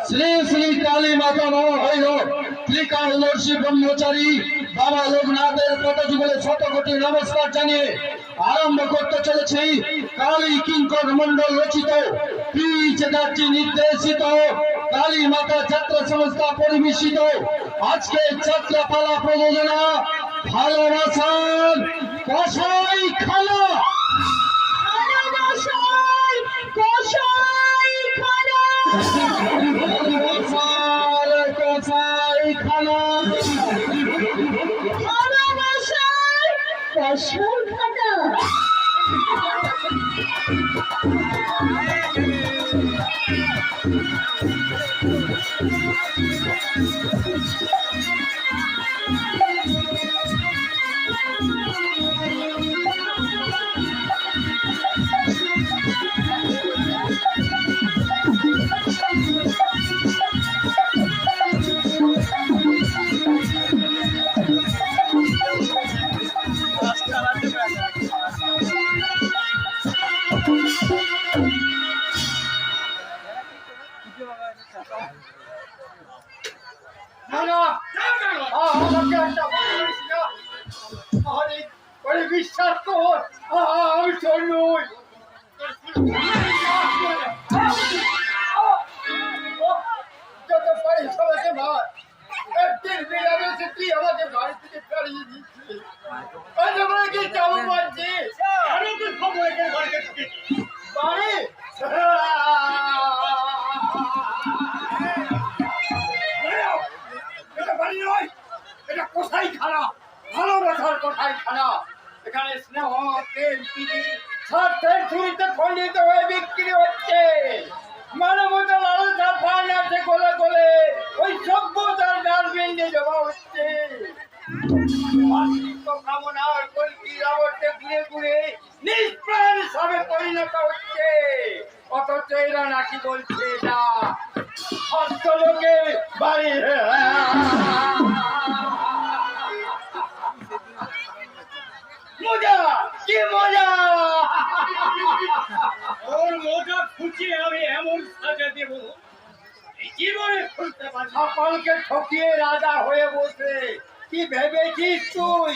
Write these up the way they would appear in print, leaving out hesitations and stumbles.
শ্রী শ্রী কালী মাতা নম হইল ত্রিকালদর্শী ব্রহ্মচারী বাবা লোকনাথের পদযুগলে শত কোটি নমস্কার জানিয়ে আরম্ভ করতে চলেছি কালী কিঙ্কর মন্ডল রচিত পি চ্যাটার্জি নির্দেশিত কালী মাতা যাত্রা সংস্থা পরিবেশিত আজকে যাত্রাপালা প্রযোজনা ভালোবাসার কসাই খানা। বিশ্বাস কর আমি চোর নই। যত পারি সবাইকে মার। একদিন বিরামে তুই আমাকে বাড়ি থেকে তাড়িয়ে দিচ্ছি। আমরা কি চাবো পাচ্ছি আমি তো সময়কে বাড়ি বাড়ি এটা বাড়ি নয়, এটা কোথায় খানা, ভালোবাসার কোথায় খানা। এখানে স্নেহ প্রেম প্রীতি স্বার্থের ছুরিতে খণ্ডিত হয়ে বিক্রি হচ্ছে। মানবতার লালসার প্রাণ আছে গলে গলে, ওই সভ্যতার ডাস্টবিনে জমা হচ্ছে। কামনার কলকির আবর্তে ঘুরে ঘুরে নিষ্প্রাণ সবে পরিণত হচ্ছে। অথচ এরা নাকি বলছে এটা হস্ত লোকে বাড়ি। মজা কি মজা, ওর মজা খুঁচিয়ে আমি এমন সাজা দেব জীবনে খুলতে পারি। সকলকে ঠকিয়ে রাজা হয়ে বসে কি ভেবেছিস তুই?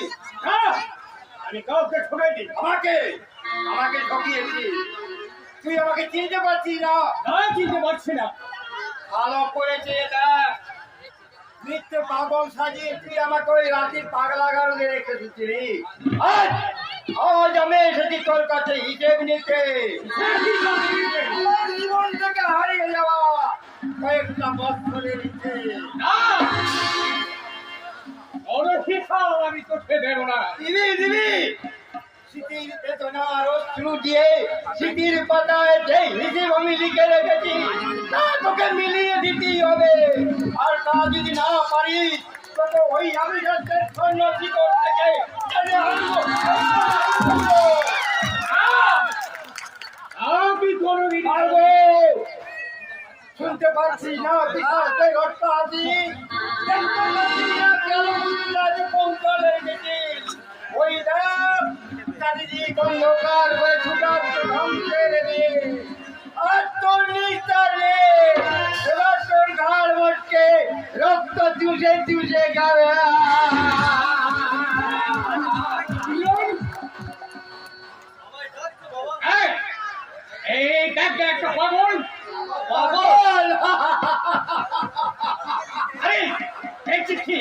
আমি কাউকে ঠকাইনি, আমাকে আমাকে ঠকিয়েছি। তুই আমাকে চিনতে পারছিস না? চিনতে পারছি না। ভালো করেছে এটা, মিথ্যে পাগল সাজিয়ে তুই আমাকে ওই রাতের পাগলা গারদে রেখে দিচ্ছিলি। আজ আমি এসেছি তোর কাছে হিসেব নিতে। জীবন থেকে হারিয়ে যাওয়া কয়েকটা বছরের নিচে আমি তোকে দেব না। দিবি দিবি, স্মৃতির বেদনার অশ্রু দিয়ে স্মৃতির পাতায় যে হিসেব আমি লিখে রেখেছি তা তোকে মিলিয়ে দিতেই হবে। আর তা যদি না পারিস তোকে ওই আমি সন্ন্যাসীকর থেকে টেনে আনবো। আমি কোনদিন পারবো। শুনতে পাচ্ছি না বিকাশে ঘটতে আছি পৌঁছালে গেছি। ওই দেখ চারিদিক অন্ধকার হয়ে ছুটাচ্ছে ধ্বংসের দিকে। আর তোর নিস্তার নেই, এবার তোর ঘাড় মটকে রক্ত চুষে চুষে খাবে। এই দেখ একটা পাগল পাগল। চিঠি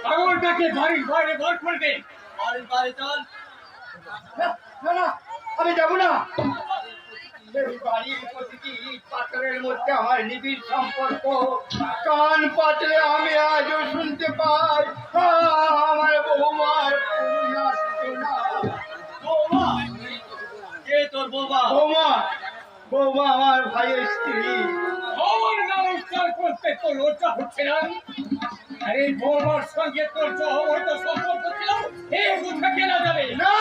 পাগলটাকে বাড়ির বাইরে বার করে দে। বাড়ির বাইরে চল। না না আমি যাবো না। বাড়ির প্রতিটি পাথরের মধ্যে আমার নিবিড় সম্পর্ক। কান পাতলে আমি আজও শুনতে পাই আমার বৌমার বৌমা। কে তোর বৌমা? বৌমা বৌমা আমার ভাইয়ের স্ত্রী। আমার নাম উচ্চার করতে তোর লজ্জা হচ্ছে না? আরে বৌমার সঙ্গে তোর যে অবৈধ সম্পর্ক ছিল এ কথা কেনা যাবে না।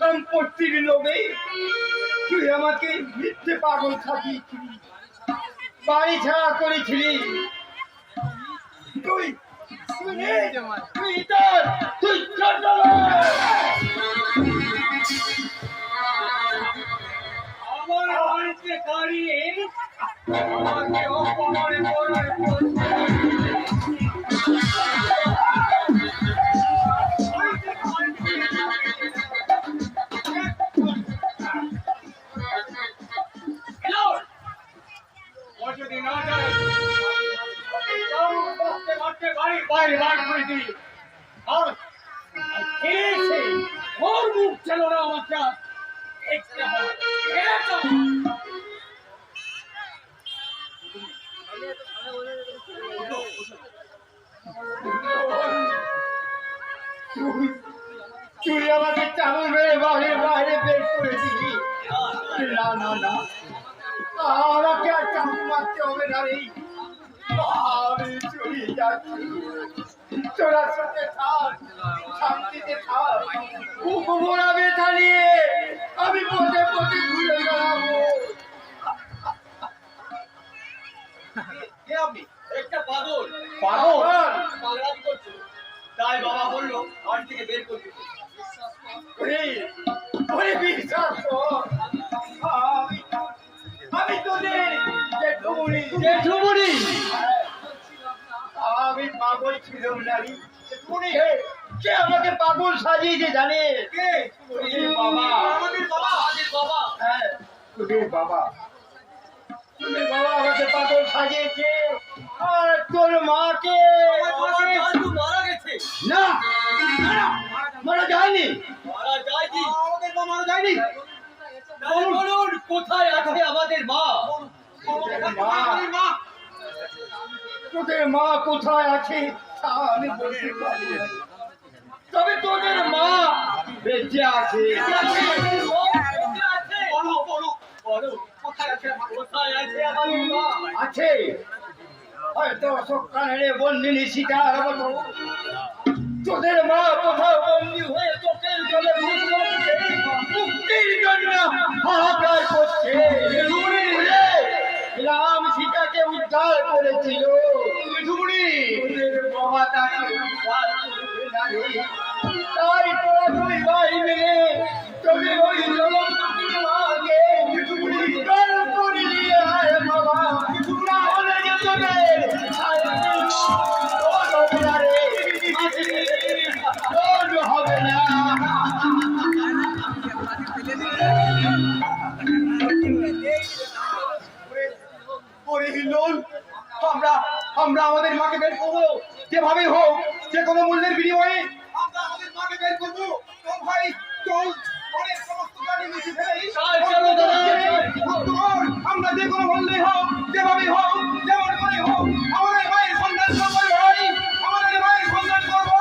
সম্পত্তির লোভে তুই আমাকে মিথ্যে পাগল সাজিয়েছিলি, বাড়ি ছাড়া করেছিলি। তুই তুই তুই দাঁড়িয়ে আমাকে অপমান করার যদি না যায় মারতে বাড়ির বাইরে বার করে দিই আর ওর মুখ ছিল না আমাকে দেখতে হবে তুই আমাকে চালু মেরে বাইরে বাইরে বের করে দিবি না না না আমাকে আর চাকু মারতে হবে না রে আমি চলে যাচ্ছি তোরা সুখে থাক শান্তিতে থাক উপমরা ব্যথা নিয়ে আমি পথে পথে ঘুরে বেড়াবো আপনি একটা পাগল পাগল পাগলামি করছো তাই বাবা বললো বাড়ি থেকে বের করতে ওরে বিশ্বাস কর আমি তোদের জেঠুমুনি আমি পাগল ছিলাম নারী কে আমাকে পাগল সাজিয়েছে জানে কে তোদের বাবা আমাদের বাবা হ্যাঁ তোদের বাবা আমাকে পাগল সাজিয়েছে আর তোর মাকে মারা গেছে না মারা যায়নি মারা যায় কি আমাদের মা মারা যায়নি বলুন কোথায় আছে আমাদের মা তোদের মা কোথায় আছে তা আমি বলতে পারি না। তবে তোদের মা বেঁচে আছে কোথায় আছে আমাদের মা আছে হয়তো সকালে বন্দিনী সীতার মতো তোদের মা কোথাও বন্দি হয়ে চোখের জলে মুক্তির জন্য হাহাকার করছে রাম সীতাকে উদ্ধার করেছিল তোদের বাবা তাকে উদ্ধার করবে না রে। তাই তোরা দুই ভাই মিলে তোদের ওই জলমুখী মাকে উদ্ধার করে নিয়ে আয় বাবা না হলে যে তোদের হবে না রে হবে না আমরা আমাদের মাকে বের করবো যেভাবেই হোক যে কোনো মূল্যের বিনিময়ে আমরা আমাদের মাকে বের করবো তো ভাই চল অনেক সমস্ত গাড়ি মিশে ফেলেই আমরা যে কোনো মূল্যেই হোক যেভাবেই হোক যেমন করে হোক আমাদের মায়ের সন্ধান করবো ভাই আমাদের মায়ের সন্ধান করবো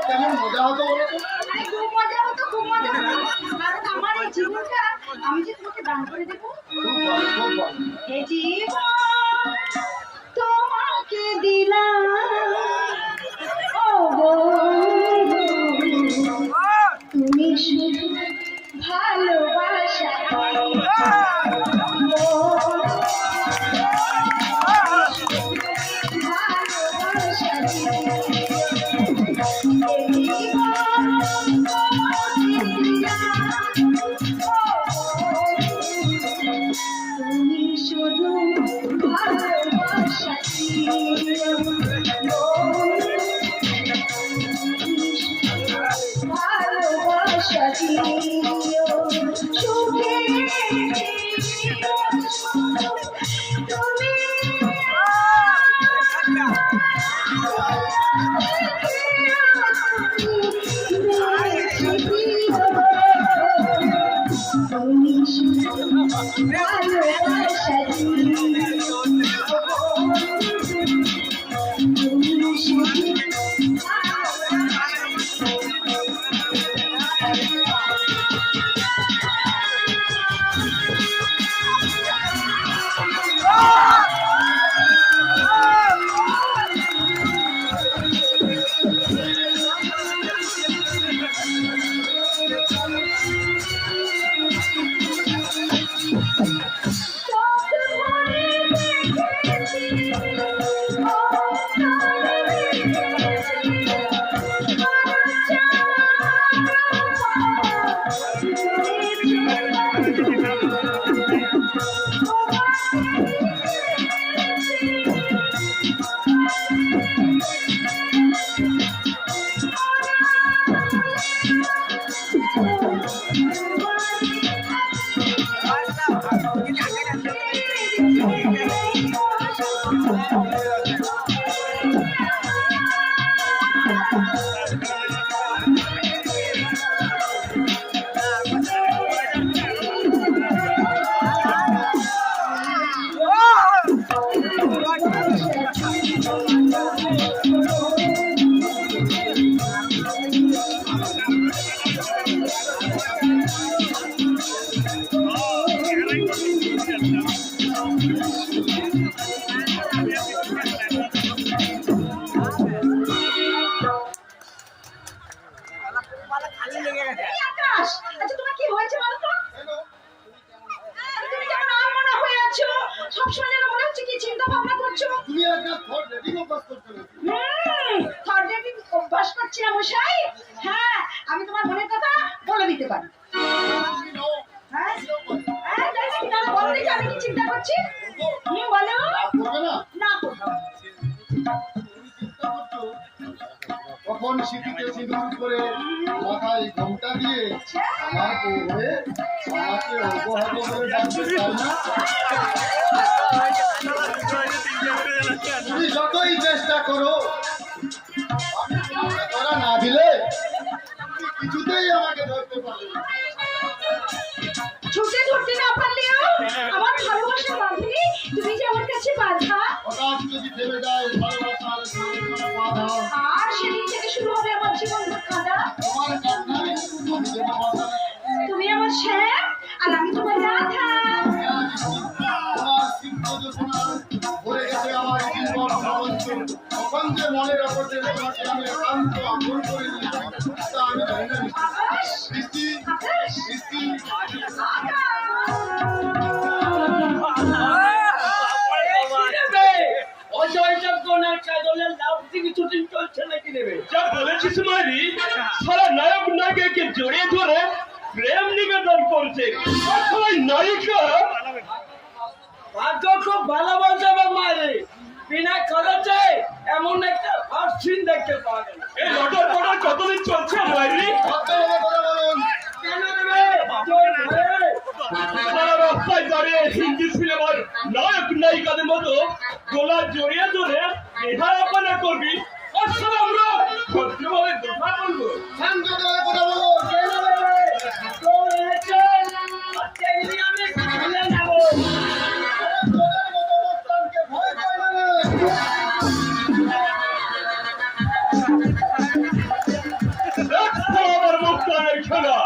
কেমন মজা হতো বলো তো খুব মজা হতো খুব মজা হতো কারণ আমার এই জীবনটা আমি যে তোমাকে দান করে দেবো এই জীবন তোমাকে দিলাম ও বন্ধু তুমি শুধু ভালোবাসা তুমি শুধু ভালোবাসা ভালোবাসা সুখে তুমি থার্ড ডেটিং অভ্যাস করছি না মশাই। হ্যাঁ, আমি তোমার মনের কথা বলে দিতে পারি। হ্যাঁ হ্যাঁ, দেখি তাহলে বলো দেখি আমি কি চিন্তা করছি। বলো না করবো। কখন শীতিতে সিঁদুর করে মাথায় ঘোমটা দিয়ে আমার বউ হয়ে আমাকে অবহাব করে ডাকতে চাই না। তুমি যতই চেষ্টা করো আমি তোমাকে ধরা না দিলে তুমি কিছুতেই আমাকে ধরতে পারবে না। ছুটে ধরতে না পারলেও আমার ভালোবাসার বাঁধনে তুমি যে আমার কাছে বাঁধা। হঠাৎ যদি থেমে যায় ভালোবাসার বাধা, আর সেদিন থেকে শুরু হবে আমার জীবন কাঁদা। তোমার কান্নায় আমি দেবো বাধা। তুমি আমার শ্যাম আর আমি তোমার রাধা। তোমার সিদ্ধ যোজনা ভরে গেছে আমার জীবন প্রবঞ্চ। তখন যে মনের ওপর যে তোমাকে আমি একান্ত আপন করে নিই তা আমি জানি না। আকাশ বৃষ্টি আকাশ বৃষ্টি যা বলেছিস মারি, সারা নায়ক নায়িকাকে জড়িয়ে ধরে প্রেম নিবেদন করছে, আর সবাই নায়িকা ভাগ্য খুব ভালো বলছে মারে, বিনা খরচে এমন একটা ফার্স্ট সিন দেখতে পাওয়া গেল। এই লটর পটর কতদিন চলছে মারি? ভদ্রভাবে কথা বলুন। কেন দেবে তোর ঘরে? সারা রাস্তায় দাঁড়িয়ে হিন্দি সিনেমার নায়ক নায়িকাদের মতো গলা জড়িয়ে ধরে এহারাপনা করবি, আর সব আমরা ভদ্রভাবে কথা বলবো। শান্তভাবে কথা বলুন। কেন দেবে তোর এনেছে আজকে আমি ভুলে যাবো। তোদের মতো মোস্তানকে ভয় পায় না রে। দেখো আমার মুক্তানের খেলা।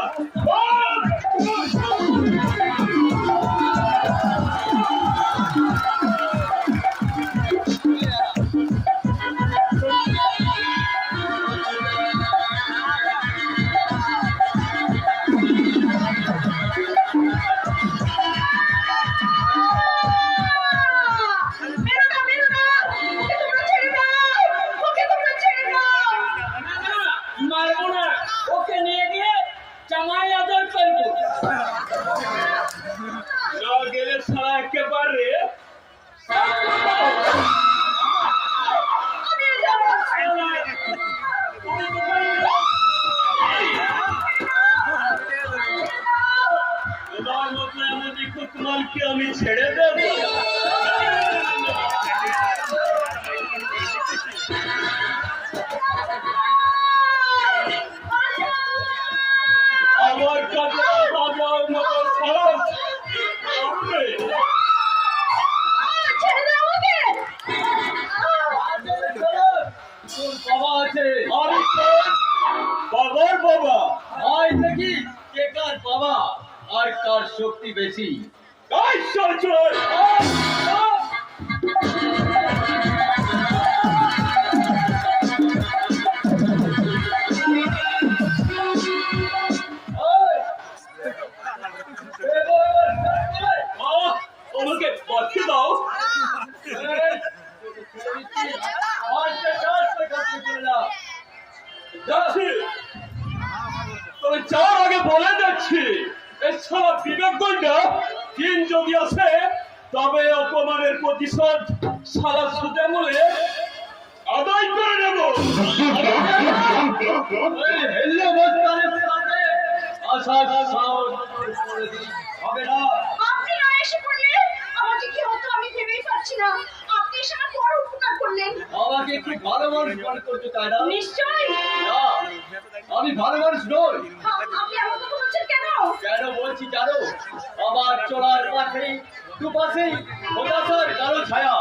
মেরো না মেরো না, ওকে তোমরা ছেড়ে দাও, ওকে তোমরা ছেড়ে দাও। মারবো না, ওকে নিয়ে গিয়ে জামাই আদর করবো। না গেলে সারা একেবারে আমি যাবো। তোমার মতো এমন কুকুরমালকে আমি ছেড়ে দেব? আমার কাছে বাজার মতো সাহস আছে? ছেড়ে দাও ওকে। তোর বাবা আছে, আমি তো বাবার বাবা। আয় দেখি কে কার বাবা আর কার শক্তি বেশি। এই সরচর! আমাকে বাঁচতে দাও। যাচ্ছি, তবে যাওয়ার আগে বলে যাচ্ছি, এই সারা বিবেকগণটা দিন যদি আসে তবে অপমানের প্রতিশোধ সারা সুদে মূলে আদায় করে নেব। হবে না। আপনি না এসে পড়লে আমার যে কি হতো আমি ভেবেই পাচ্ছি না। আপনি এসে আমার বড় উপকার করলেন। আমাকে কি ভালো মানুষ মনে করছো তাই না? নিশ্চয়ই। না, আমি ভালো মানুষ নই। আপনি এমন কথা বলছেন কেন? কেন বলছি জানো? আমার চলার পথে দুপাশেই হতাশার কালো ছায়া,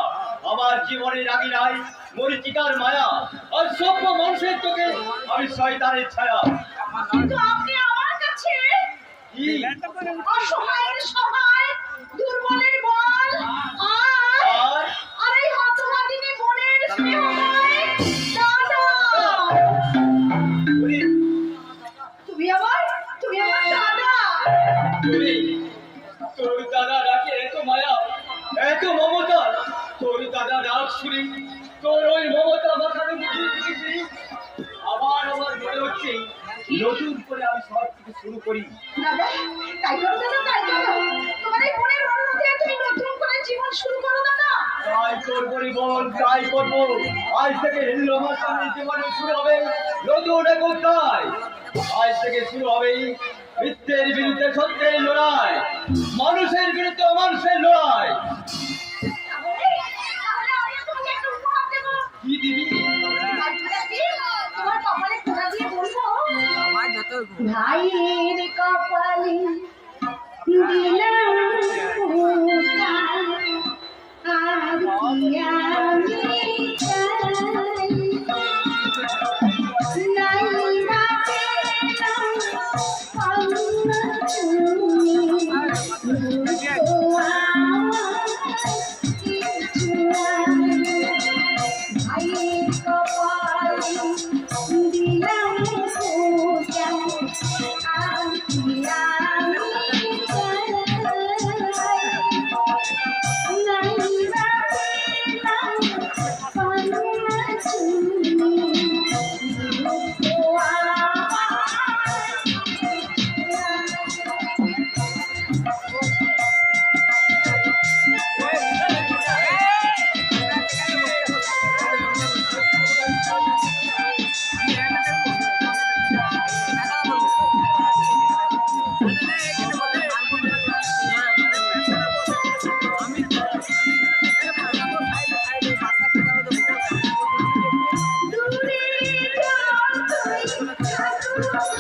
আমার জীবনের আগে নাই মরিচিকার মায়া, আর সভ্য মানুষের চোখে আমি শয়তানের ছায়া। কিন্তু আপনি আমার কাছে কি? অসহায়ের সহায়, দুর্বলের বল, আর আর এই হতভাগিনী মনের স্নেহময় দাদা। তুমি আমার দাদা। তোর দাদা ডাকে এত মায়া, এত মমতা, তোর দাদা ডাক শুনি তোর ওই মমতা মাথার মুখে দেখেছি আবার আমার মনে হচ্ছে নতুন করে আমি সব কিছু শুরু করি। দাদা তাই করো দাদা, তাই করো। তোমার এই মনের অনুরোধে তুমি নতুন করে জীবন শুরু করো দাদা। তাই করবো রে বোন, তাই করবো। আজ থেকে হিন্দু আমার সামনে জীবনে শুরু হবে নতুন এক অধ্যায়। আজ থেকে শুরু হবে মিথ্যের বিরুদ্ধে সত্যের লড়াই, মানুষের বিরুদ্ধে মানুষের লড়াই। তাহলে আমিও তোমাকে একটা উপহার দেবো। কি দিবি? তোমার কপালে ফোঁটা দিয়ে বলবো, ভাইয়ের কপালে দিলাম ফোঁটা, আর কি আমি চাই। নাই বা পেলাম পাওনা তুমি, দুটো আমার কিছু নাই। ভাইয়ের কপালে দিলাম ফোঁটা, আর কি আমি চাই। নাই বা পেলাম পাওনা তুমি, দুটো দূরে যতই থাকুক না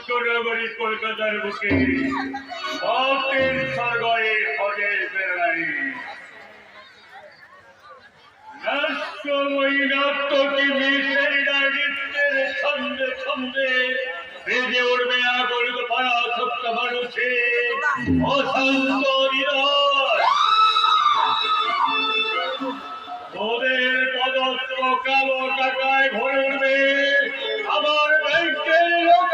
স্বর্গনগরী কলকাতার বুকে ভক্তের স্বর্গয়ে হজের বেড়াই নাট্যময়ী মিশের নৃত্যের ছন্দে ছন্দে বেজে উঠবে আগরিত পাড়া সত্য মানুষে অশান্ত হৃদয়। ওদের পদত্র কালো টাকায় ভরে উঠবে আমার ব্যাংকের লোক।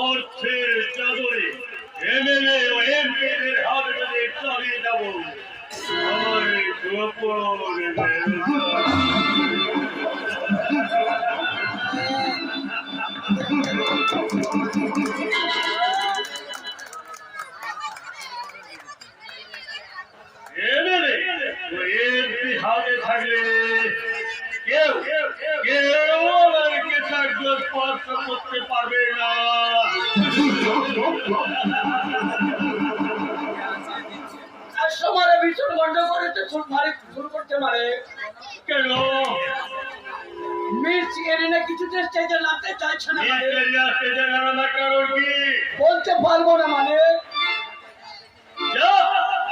অর্থের চাদরে এমএলএ ও এমপিদের হাত ধরে চালিয়ে যাব আমার গোপন এমএলএ ও এমপি হাতে থাকলে কেউ কেউ আমাকে সাহায্য স্পর্শ করতে পারবে না। সময় ভীষণ গন্ড করতে শুরু করতে পারে কেন মিস এরিনা কিছুতে স্টেজে নামতে চাইছে না মানে? কারণ কি বলতে পারবো না মানে যা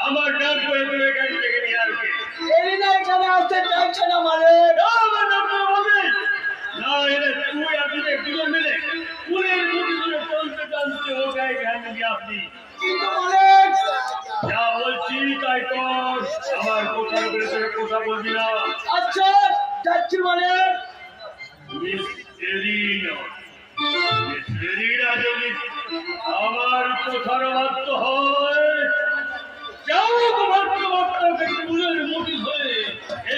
আমার ডাক করে তুলে গাড়ি থেকে নিয়ে আসবে। এরিনা এখানে আসতে চাইছে না মানে? আমার ডাক করে বলবে না, এরা তুই আপনি দুজন মিলে ফুলের গুটি গুলো চলতে টানতে ও গায়ে গায়ে যাচ্ছি মানে আমার কথার বাধ্য হয় যাও তোমার ফুলের মুঠি ধরে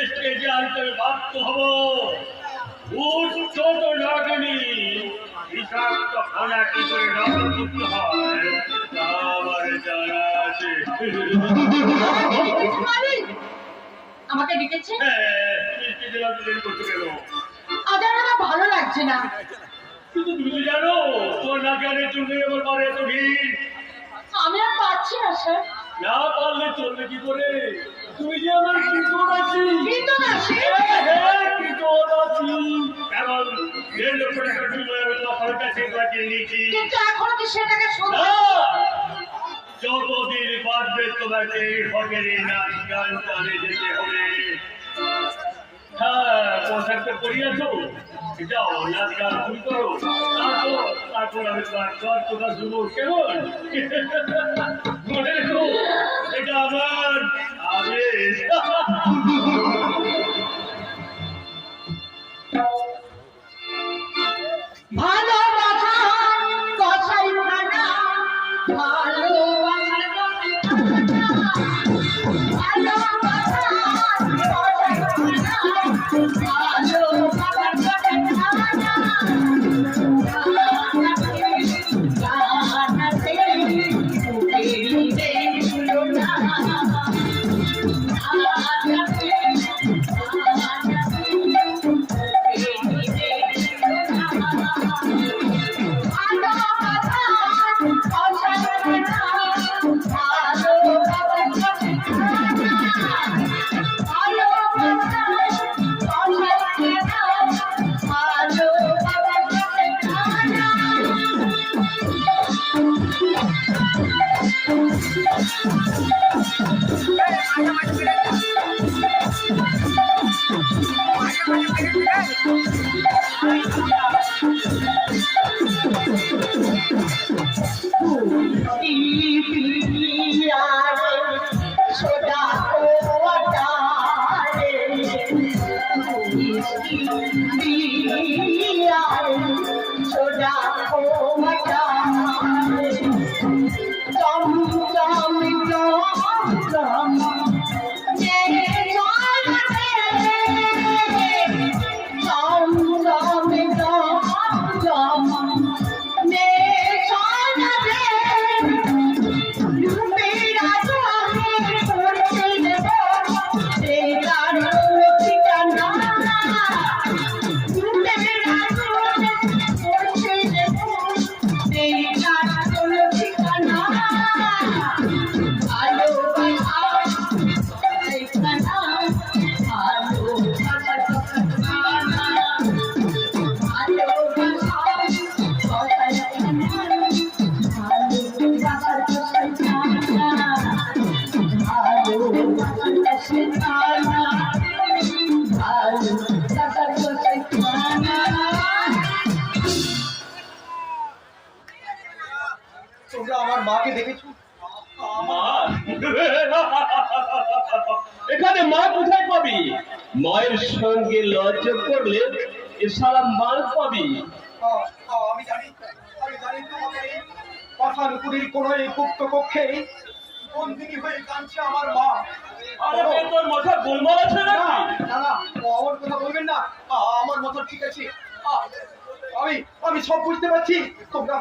স্টেজে আনতে বাধ্য হব ছোট নাগিনী বিষাক্ত খানা কি করে নকল করতে হয় তা আমার জানা আছে। আমাকে ডেকেছে? স্টেজে নাচতে করতে গেল আজ আমার ভালো লাগছে না। কিন্তু তুমি জানো তোমার না গানের জন্য আমার বাড়ি এত ভিড়। আমি আর পাচ্ছি না স্যার। না পারলে চলবে কি করে? তুমি যে আমার কীর্তন আছি কীর্তন আছে? কীর্তন আছি কারণ 1.5 লক্ষ টাকার বিনিময়ে আমি তোমার খরচ আছে নিয়েছি। কিন্তু এখন কি সেটাকে শোধ না, যতদিন বাঁচবে তোমাকে এই হোটেলে নাচ গান চালিয়ে যেতে হবে। হ্যাঁ পোশাকটা পরিয়েছো, যাও নাচ গান শুরু করো, তারপর আমি তোমার ঘর কথা শুনবো। কেমন? মনে রেখো এটা আমার আদেশ। ভালোবাসা কথাই ভাড়া, ভালোবাসা তোমরা আমার মাকে দেখেছো? মা? এখানে মা কোথায় পাবি? মায়ের সঙ্গে লজ্জা করলে এ সারা মাল পাবি। আমি জানি তোমাকে এই পাঠানপুরীর কোনো এই গুপ্ত কক্ষে বন্দিনী হয়ে কাঁদছে আমার মা। আরে তোর মাথা গোলমাল আছে না নাকি? না না, আমার কথা বলবেন না, আমার মাথা ঠিক আছে। আমি সব বুঝতে পারছি। তোমরা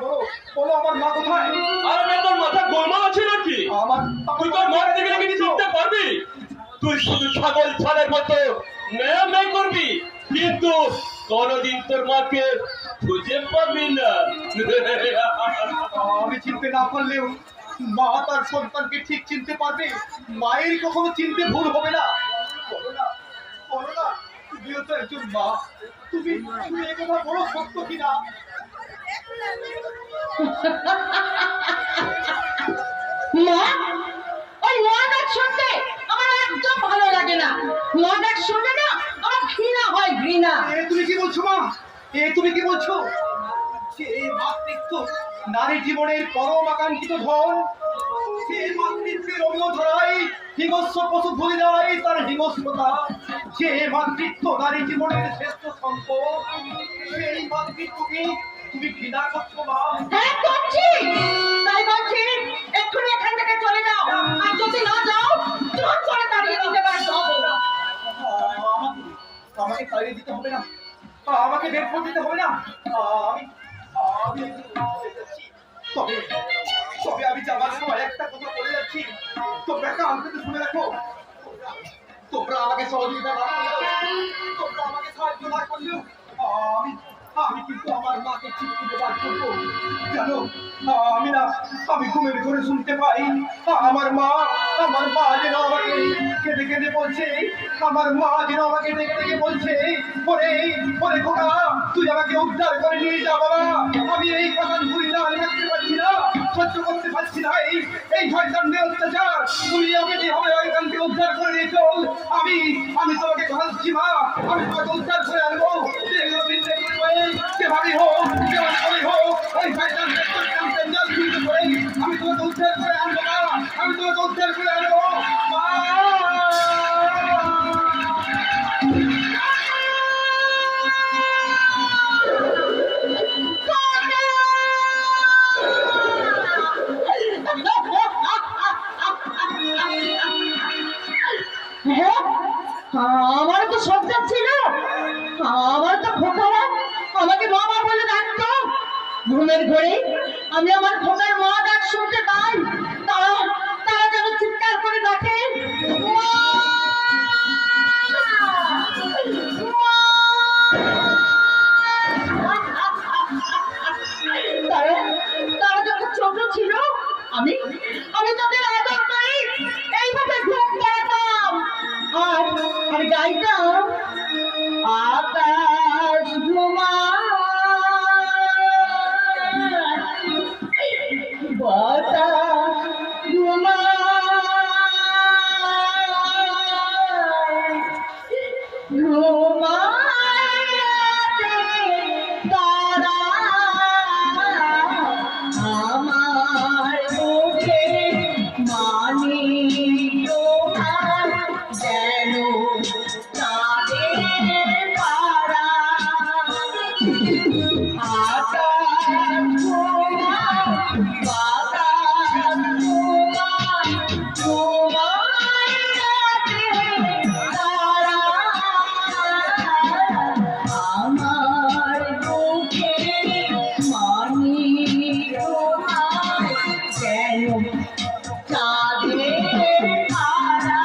বলো আমার মা কোথায়? আরে তোর মাথা গোলমাল আছে নাকি? তুই তোর মার দিকে নাকি চিনতে পারবি? তুই শুধু ছাগল ছাড়ের মতো মেয়ে করবি, কিন্তু কোনদিন তোর মাকে খুঁজে পাবি না। আমি চিনতে না পারলেও মা তার সন্তানকে ঠিক চিনতে পারবে। মায়ের কখনো চিনতে ভুল হবে না। বলো না তুমিও তো একজন মা। তুমি এই কথা বলো সত্য কিনা? মা, ওই মা ডাক শুনতে আমার একদম ভালো লাগে না। মা ডাক শুনলে না আমার ঘৃণা হয়, ঘৃণা। তুমি কি বলছো মা? তুমি কি বলছো? যে মাতৃত্ব নারী জীবনের পরম আকাঙ্ক্ষিত ধন, সে মাতৃত্বের অবধারাই হিংস্র পশু ভুলে যায় তার হিংস্রতা। যে মাতৃত্ব নারী জীবনের শ্রেষ্ঠ সম্পদ, সেই মাতৃত্বকে তুমি ঘৃণা করছো মা। হ্যাঁ করছি, তাই বলছি এক্ষুনি এখান থেকে চলে যাও, আর যদি না যাও জোর করে তাড়িয়ে দিতে বাধ্য হবো। আমাকে তাড়িয়ে দিতে হবে না, আমাকে বের করে দিতে হবে না। আমি আমি তবে তবে আমি যাবার সময় একটা কথা বলে যাচ্ছি, তোমরা কান পেতে শুনে রাখো। তোমরা আমাকে সহযোগিতা না করলেও, তোমরা আমাকে সাহায্য না করলেও আমি আমি কিন্তু আমার মাকে ঠিক করে বার করবো। জানো আমি ঘুমের ঘরে শুনতে পাই আমার মা যেন আমাকে কেঁদে কেঁদে বলছে, আমার মা যেন আমাকে ডেকে ডেকে বলছে, ওরে ওরে খোকা তুই আমাকে উদ্ধার করে নিয়ে যা বাবা। আমি এই কথা ভুলি না, আমি রাখতে পারছি না, সহ্য করতে পারছি না এই শয়তানের অত্যাচার। তুমি আমাকে হবে ওইখান থেকে উদ্ধার করে নিয়ে চল। আমি তোমাকে কথা দিচ্ছি মা, আমি তোমাকে উদ্ধার করে আনবো। যেভাবে হোক যেমন করে হোক ওই শয়তানকে জল খুঁজতে করে আমি তোমাকে উদ্ধার করে আনবো মা, আমি তোমাকে উদ্ধার করে আনবো মা। হ্যাঁ, আমার তো সন্তান ছিল, আমার তো খোকা আমাকে বাবা বলে ডাকতো। ঘুমের ঘরে আমি আমার খোকার মা ডাক শুনতে পাই, তারা তারা যেন চিৎকার করে ডাকে, মা! মা! তারা তারা যখন ছোট ছিল আমি আমি তাদের আদর করে এইভাবে ঘুম পাড়াতাম আর গাইতাম, আকাশ ঘুমায় বাতাস ঘুমায় ঘুমায় তারা আমার মুখে মানি তোমার যেন তাদের পাড়া। আকাশ ঘুমায় বাতাস ঘুমায় ঘুমায় তারা আমার মুখে মানি তোমার যেন তাদের পাড়া।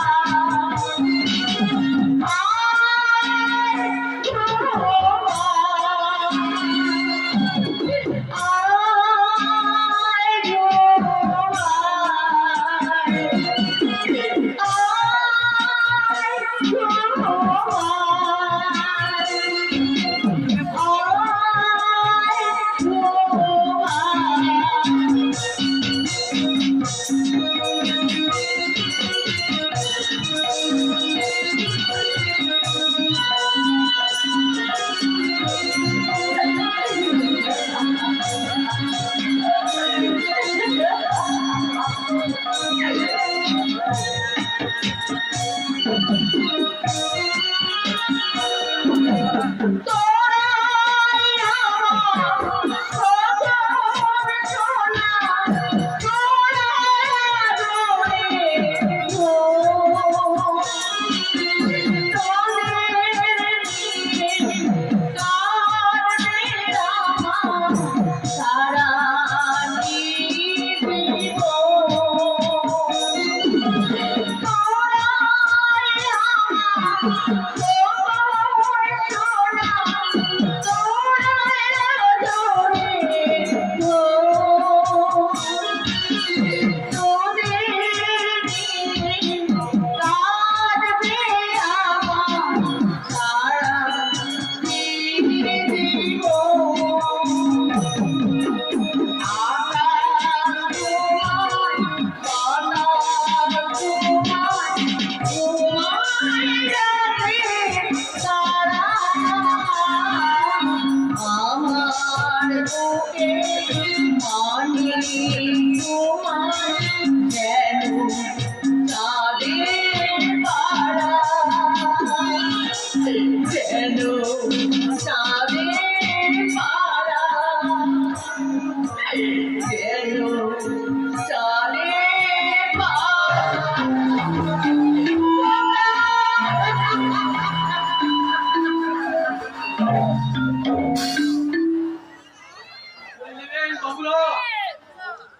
নেবেন বাবুরা,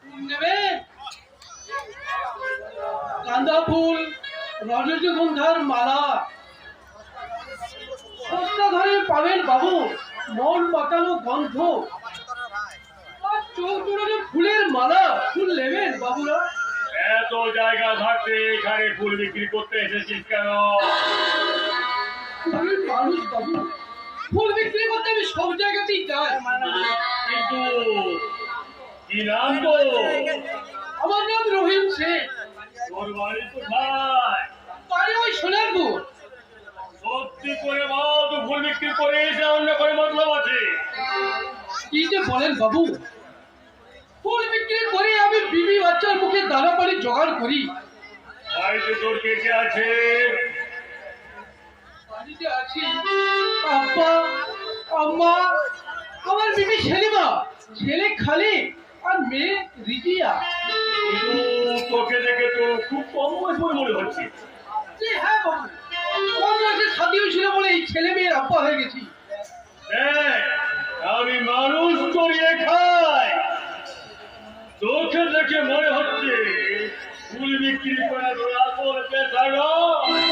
ফুল নেবেন? গাঁদা ফুল, রজনীগন্ধার মালা সস্তা ধরে পাবেন বাবু, মন মাতানো গন্ধ আর চোখ জুড়ানো ফুলের মালা। ফুল নেবেন বাবুরা? এত জায়গা থাকতে এখানে ফুল বিক্রি করতে এসেছিস কেন? আমি মানুষ বাবু, ফুল বিক্রি করতে আমি সব জায়গাতেই যাই। কিন্তু কি নাম তো? আমার নাম রহিম শেখ। তোর বাড়ি কোথায়? বাড়ি ওই সোনারপুর। সত্যি করে বল, তুই ফুল বিক্রি করিস না অন্য করে মতলব আছে? কি যে বলেন বাবু, ফুল বিক্রি করে আমি বিবি বাচ্চার মুখে দানা পানি জোগাড় করি। বাড়িতে তোর কে কে আছে? বাড়িতে আছি আব্বা, আম্মা, আমার বিবি সেলিমা, ছেলে খালিদ আর মেয়ে রিজিয়া। কিন্তু তোকে দেখে তো খুব কম বয়স বলে মনে হচ্ছে। জি হ্যাঁ বাবু, কম বয়সে শাদী হয়েছিল বলে এই ছেলে মেয়ের আব্বা হয়ে গেছি। দেখ, আমি মানুষ চড়িয়ে খাই, তোকে দেখে মনে হচ্ছে ফুল বিক্রি করে তোর আসল পেশা নয়।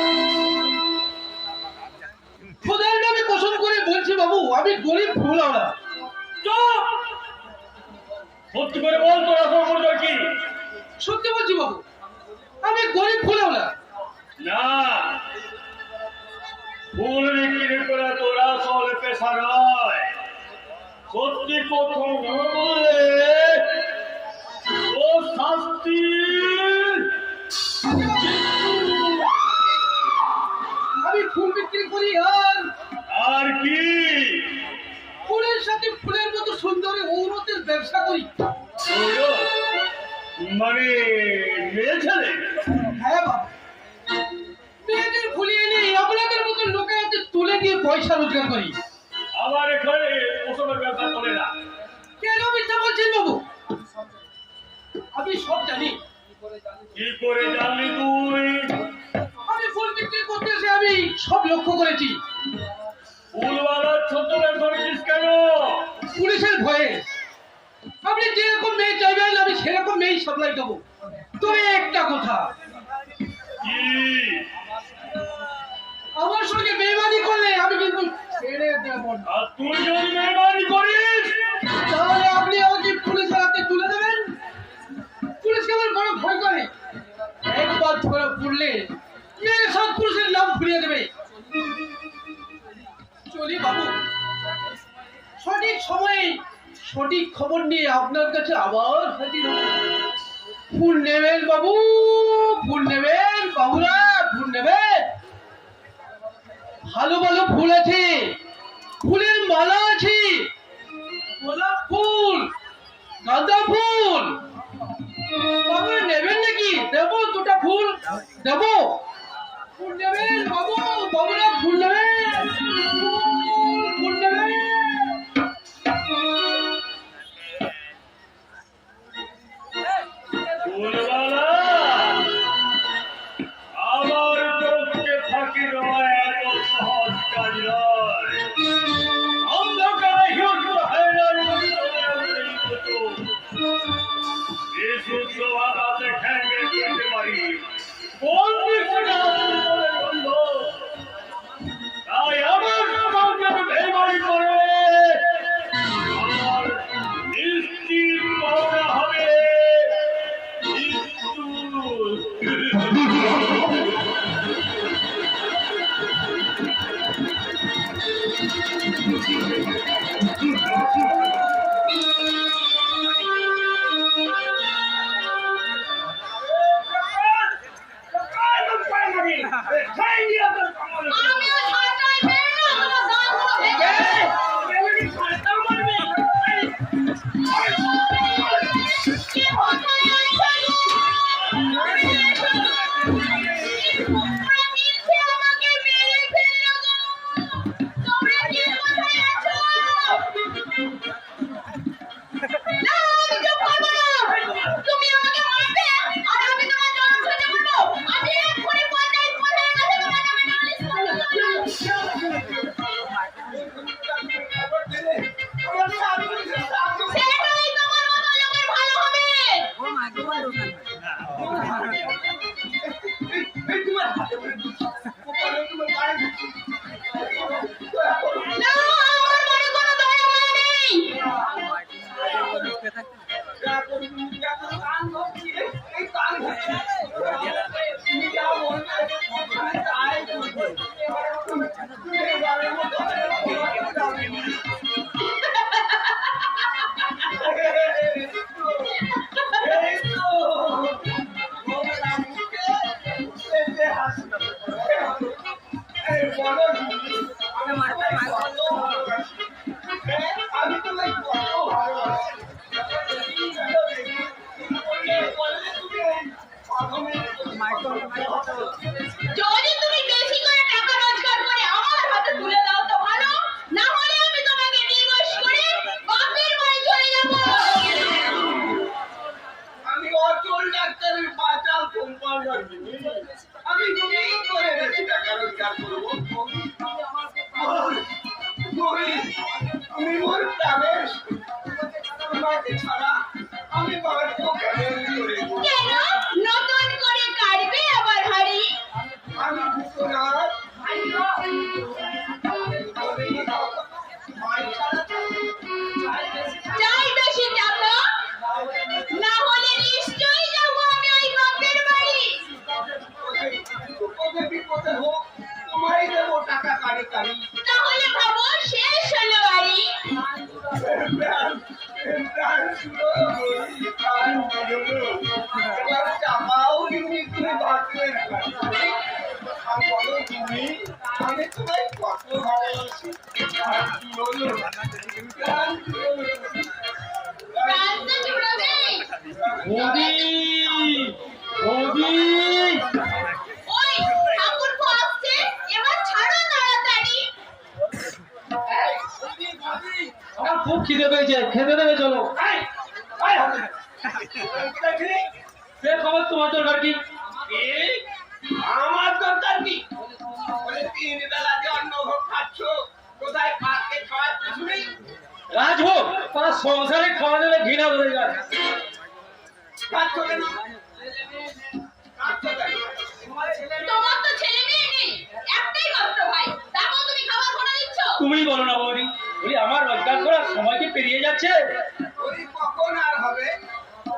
খোদার নামে কসম করে বলছি বাবু, আমি গরিব ফুলওয়ালা। চুপ! সত্যি করে বল, তোর আসল পরিচয় কি? সত্যি বলছি বাবু, আমি গরিব ফুলওয়ালা। না, ফুল বিক্রি করে তোর আসল পেশা নয়। সত্যি কথা না বললে ও শাস্তি। আমি ফুল বিক্রি করি আর কি? ফুলের সাথে ফুলের মতো সুন্দরী ঔরতের ব্যবসা করি। মানে মেয়ে ছেলে? হ্যাঁ বাবা, মেয়েদের ফুলিয়ে নিয়ে আপনাদের মতো লোকের হাতে তুলে দিয়ে পয়সা রোজগার করি। আমার এখানে ওসবের ব্যবসা চলে না। কেন মিথ্যা বলছেন বাবু? আমি সব জানি। কি করে জানলি তুই? আমি ফুল বিক্রি করতে এসে আমি সব লক্ষ্য করেছি। ফুলওয়ালার ছত্রবেশ ধরেছিস কেন? পুলিশের ভয়ে। আপনি যেরকম মেয়ে চাইবেন আমি সেরকম মেয়েই সাপ্লাই দেবো। তবে একটা কথা, কি? আমার সঙ্গে বেইমানি করলে আমি কিন্তু ছেড়ে দেব না। আর তুই যদি মেহরবানি করিস তাহলে আপনি আমাকে পুলিশের হাতে তুলে দেবেন। পুলিশকে আমার বড় ভয় করে, একবার ধরে পড়লে মেরে সব পুলিশের নাম ঘুরিয়ে দেবে। চলি বাবু, সঠিক সময়ে সঠিক খবর নিয়ে আপনার কাছে আবার হাজির হব। ফুল নেবেন বাবু, ফুল নেবেন বাবুরা, ফুল নেবেন? ভালো ভালো ফুল আছে, ফুলের মালা আছে, গোলাপ ফুল, গাঁদা ফুল। বাবুরা নেবেন নাকি? দেবো দুটা ফুল, দেবো। ফুল নেবেন বাবু, বাবুরা ফুল নেবেন? ফুল নেবেন? ফুলওয়ালা, আমার চোখকে ফাঁকি দেওয়া এত সহজ কাজ নয়। অন্ধকারে হিংস্র হয়রানি করতে বিশুদ্ধ ভাষাতে খ্যাঙ্গে করতে পারি। কোন দিকটা বলে বন্ধ? তাই আমার কাউকে বেমানি করে আমার নিশ্চিত পাওনা হবে আমিও ছাড়টাই ফেলে না, আমার দাঁতগুলো ভেঙে কি কোথায় আছো? তোমরা মিথ্যে আমাকে মেরে ফেললো গো। তোমরা কি কোথায় আছো? না, আমি চুপ করবো না। তুমি আমাকে মারবে আর আমি তোমার জন্য সহ্য করবো। আমি এক্ষুনি পঞ্চায়েত প্রধানের কাছে তোমাকে তোমাকে ছাড়া আমি বাড়বো কেমন করে? কেন নতুন করে কাটবে আবার হাড়ি? আমি ভূতনাথ, মায়ের ছাড়া যাই বেশি টাকা, না হলে নিশ্চয়ই যাবো আমি ওই বাপের বাড়ি। বিপদে বিপদে হোক তোমায় দেবো টাকা কারি কারি। তাহলে ভাবো শেষ হলো বাড়ি। এবার চাপাও নিবি তুমি বাঁচবেন। বলো তুমি আমি তোমায় কত ভালোবাসি। আর কি হলো? প্রাণ তো জুড়াবে। বৌদি বৌদি ওই ঠাকুরপো আসছে, এবার ছাড়ো তাড়াতাড়ি। আমার খুব খিদে পেয়েছে, খেতে দেবে চলো। সে খবর তোমার দরকার কি? আমার দরকার কি? বলে 3 বেলা যে অন্ন ভোগ খাচ্ছ, কোথায় কাকে খাওয়াচ্ছ তুমি? রাজভোগ তারা সংসারে খাওয়া দেবে ঘৃণা ধরে যায়। খাচ্ছ কেন? খাচ্ছ কেন? তোমার তো ছেলে মেয়ে নেই, একটাই মাত্র ভাই, তাকেও তুমি খাবার খোনা দিচ্ছ। তুমিই বলো না বৌদি, বলি আমার রোজগার করার সময় কি পেরিয়ে যাচ্ছে? ওই কখন আর হবে?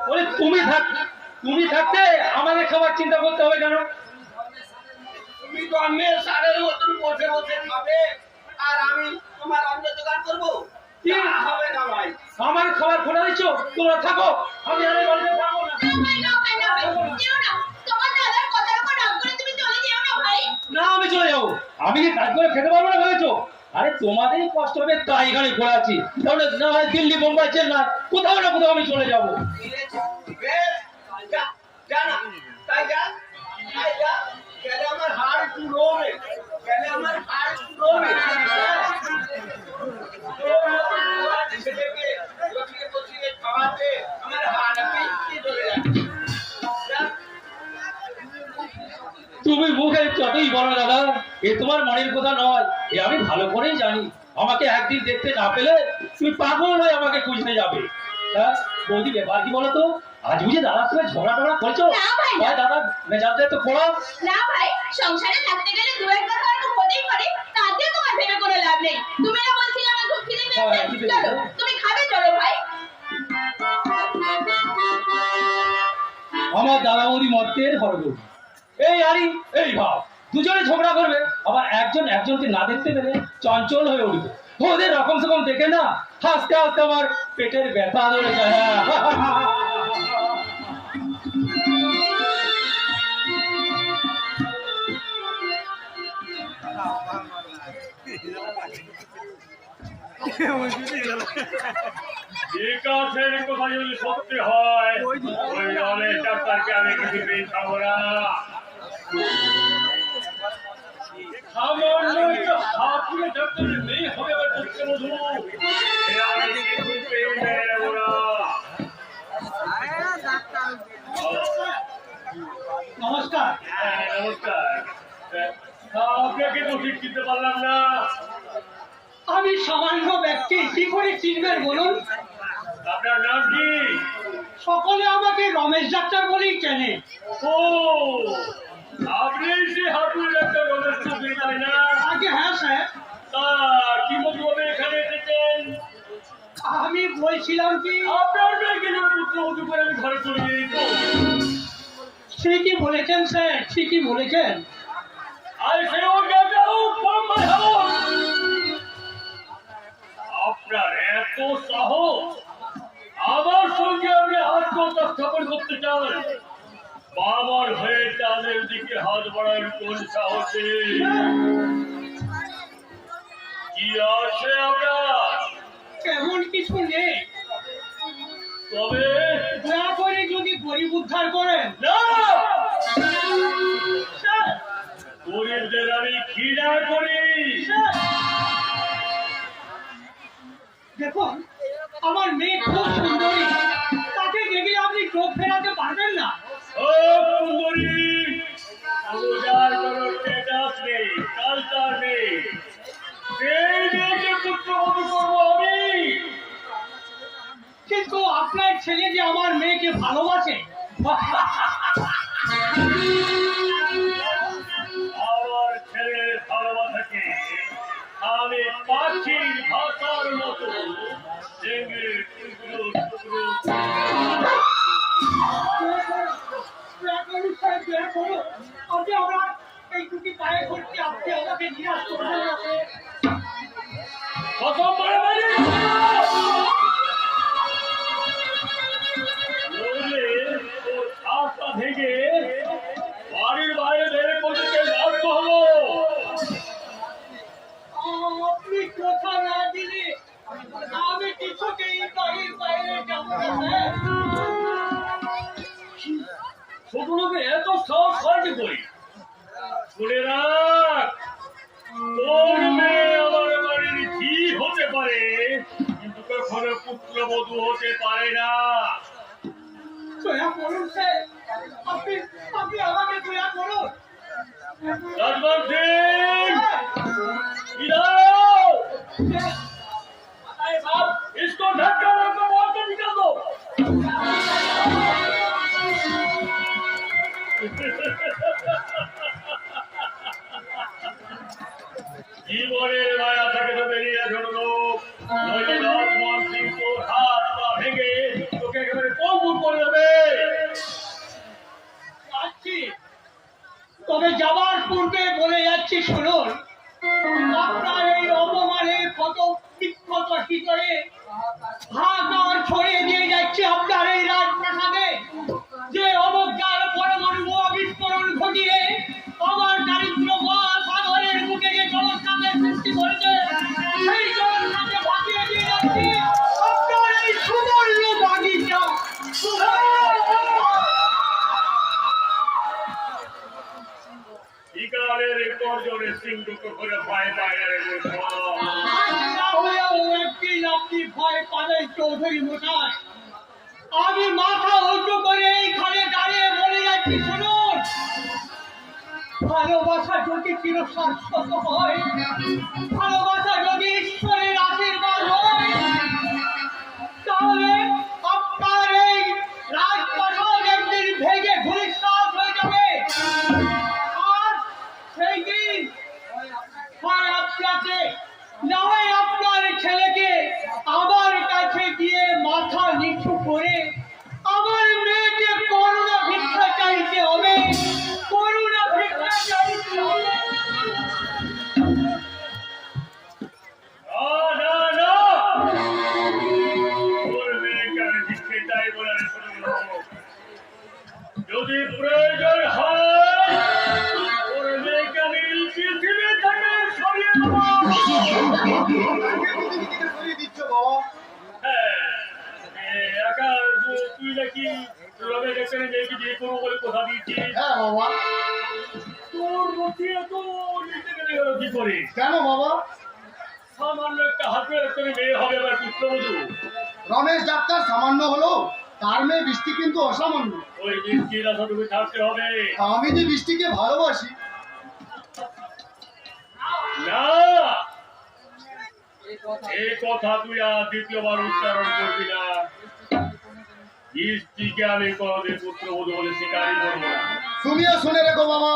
বলি তুমি থাকতে আমাদের খাবার চিন্তা করতে হবে কেন? তুমি তো আমের সারের মতন বসে বসে খাবে, আর আমি তোমার অন্ন জোগাড় করবো? কি? তা হবে না ভাই। আমার খাবার খোলা দিচ্ছ, তোমরা থাকো, আমি আর এই বাড়িতে থাকবো না। ভাই না ভাই না ভাই, যেও না। তোমার দাদার কথার উপর রাগ করে তুমি চলে যেও না ভাই। না আমি চলে যাবো। আমি কি কাজ করে খেতে পারবো না ভেবেছো? আরে তোমাদেরই কষ্ট হবে তাই এখানে ঘোরা আছি। তাহলে না হয় দিল্লি, বোম্বাই, চেন্নাই কোথাও না কোথাও আমি চলে যাবো। বেশ, যা, যা না, তাই যা, তাই যা। গেলে আমার হাড় চুড়োবে, গেলে আমার হাড় চুড়োবে। ছেলেকে বসিয়ে বসিয়ে খাওয়াতে আমার হাড় পিছিয়ে চলে যাচ্ছে। যা। তুমি মুখে যতই বলো দাদা, এ তোমার মনের কথা নয়, এ আমি ভালো করেই জানি। আমাকে একদিন দেখতে না পেলে তুমি পাগল হয়ে আমাকে খুঁজতে যাবে। হ্যাঁ বৌদি, ব্যাপার কি বলো তো? আজ বুঝে দাদার সঙ্গে ঝগড়া টগড়া করেছো? না ভাই, না। ভাই দাদা মেজাজটা তো খোলা। না ভাই, সংসারে থাকতে গেলে দু একটা খাওয়ার তো হতেই পারে, তাতে তোমার ভেবে কোনো লাভ নেই। তুমি না বলছিলে আমার খুব খিদে হ্যাঁ, পেয়েছে? খিদে চলো পেয়েছে। তুমি খাবে, চলো ভাই। আমার দাদা বৌদি মতের হরগৌরী। এই আরি এই ভাব, দুজনে ঝগড়া করবে, আবার একজন একজনকে না দেখতে পেলে চঞ্চল হয়ে উঠবে। ওদের রকম সকম দেখে না হাসতে হাসতে আমার পেটের ব্যথা ধরে যায়। ঠিক আছে, কথা যদি সত্যি হয় ওই রমেশ ডাক্তারকে আমি কিছু পেয়েছাবো না। সামান্য একটা হাতুড়ে ডাক্তারের মেয়ে হবে আবার পুত্রবধূ, এ আমি কিছু পেয়ে নেবো না। নমস্কার। হ্যাঁ, নমস্কার। আপনাকে তো ঠিক চিনতে পারলাম না। আমি সামান্য ব্যক্তি, কি করে চিনবেন বলুন? আপনার নাম কি? সকলে আমাকে রমেশ ডাক্তার বলেই চেনে। ও, আপনি সে হাতুড়ে ডাক্তার রমেশ চৌধুরী, তাই না? আগে হ্যাঁ স্যার, তা কি মতলবে এখানে এসেছেন? আমি বলছিলাম কি, আপনার মেয়েকে যেন পুত্রবধূ করে আমি ঘরে চলে যাই তো। ঠিকই বলেছেন স্যার, ঠিকই বলেছেন। I say, oh, get out from my house! আপনার এত সাহস, আমার সঙ্গে আপনি আত্মহত্যা স্থাপন করতে চান? বাবার হয়ে তাদের দিকে হাত বাড়ান কোন সাহসে? কি আছে আপনার? তেমন কিছু নেই, তবে দয়া করে যদি গরিব উদ্ধার করেন। না, গরিবদের আমি ঘৃণা করি। দেখুন, আমার মেয়ে খুব সুন্দরী, তাকে দেখলে আপনি চোখ ফেরাতে পারবেন না। ও সুন্দরী, পূজার কোনো স্ট্যাটাস নেই, কালচার নেই, সেই মেয়েকে পুত্রবধূ করবো আমি? কিন্তু ছেলে যে আমার মেয়েকে ভালোবাসে। আমার ছেলের ভালোবাসাকে আমি পাখির ভাষার মতো ভেঙে টুকরো টুকরো আপনি আমরা এই দুটি পায়ে করছি, আপনি আমাকে নিরাশ করবেন না। কত মারামারি নইলে ওর ছাপটা ভেঙে বাড়ির বাইরে বের করতে বাধ্য হলো। আপনি কথা না দিলে আমি কিছুতেই বাড়ির বাইরে যাব না। ছোট লোকে এত সাহস হয় কি করি? শুনে রাখ, তোর মেয়ে আমার বাড়ির ঝি হতে পারে, কিন্তু কখনো পুত্রবধূ হতে পারে না। দয়া করুন স্যার, আপনি আপনি আমাকে দয়া করুন। রাজমান সিং, इधर अरे साहब, इसको धक्का लगा मार के निकाल दो। জীবনের মায়া থেকে তো বেরিয়ে ধরলো, নইলে রাজমান সিং তোর হাত পা ভেঙে তোকে একেবারে পঙ্গু করে দেবে। যাচ্ছি, তবে যাবার পূর্বে বলে যাচ্ছি শুনুন, আপনার এই অপমানের কত বিক্ষত হৃদয়ে হাহাকার ছড়িয়ে দিয়ে যাচ্ছে আপনার এই রাজপ্রাসাদে, যে অবজ্ঞার পরমাণু বিস্ফোরণ ঘটিয়ে আমার দারিদ্র মহাসাগরের বুকে যে জলস্নানের সৃষ্টি করেছে, সেই জলস্নানে ভাসিয়ে দিয়ে যাচ্ছি আপনার এই সুবর্ণ বাগিচা। শিকারের গর্জনে সিংহকে করে ভয় পায় না রে একদিন আপনি ভয় পাবেন চৌধুরী মশাই। আমি মাথা উঁচু করে এইখানে দাঁড়িয়ে বলে যাচ্ছি শুনুন, ভালোবাসা যদি চিরশাশ্বত হয়, ভালোবাসা যদি ঈশ্বরের আশীর্বাদ হয়, তাহলে আপনার এই রাজপ্রাসাদ একদিন ভেঙে ধূলিসাৎ হয়ে যাবে। আর সেই দিন হয় আপনাকে, না হয় আপনার ছেলেকে আমার কাছে গিয়ে মাথা নিচু করে আমার মেয়েকে করুণা ভিক্ষা চাইতে হবে, করুণা ভিক্ষা চাইতে হবে। না না না, ওর মেয়েকে আমি শিখতে চাই বলে যদি প্রয়োজন হয় ওর মেয়েকে আমি পৃথিবী থেকে সরিয়ে দেবো। সরিয়ে দিচ্ছ বাবা। হ্যাঁ, একা তুই নাকি রমেশ এখানে মেয়েকে বিয়ে করবো বলে কথা দিয়েছিস। হ্যাঁ বাবা। তোর মধ্যে এত নিতে গেলে গেল কি করে? কেন বাবা? সামান্য একটা হাতে একটা মেয়ে হবে আবার পুত্রবধূ। রমেশ ডাক্তার সামান্য হলো, তার মেয়ে বৃষ্টি কিন্তু অসামান্য। ওই বৃষ্টির আশাটুকু থাকতে হবে। আমি যে বৃষ্টিকে ভালোবাসি। না, এই কথা তুই আর দ্বিতীয়বার উচ্চারণ করবি না। বৃষ্টিকে আমি কোনদিন পুত্রবধূ বলে স্বীকারই করবো না। তুমিও শুনে রেখো বাবা,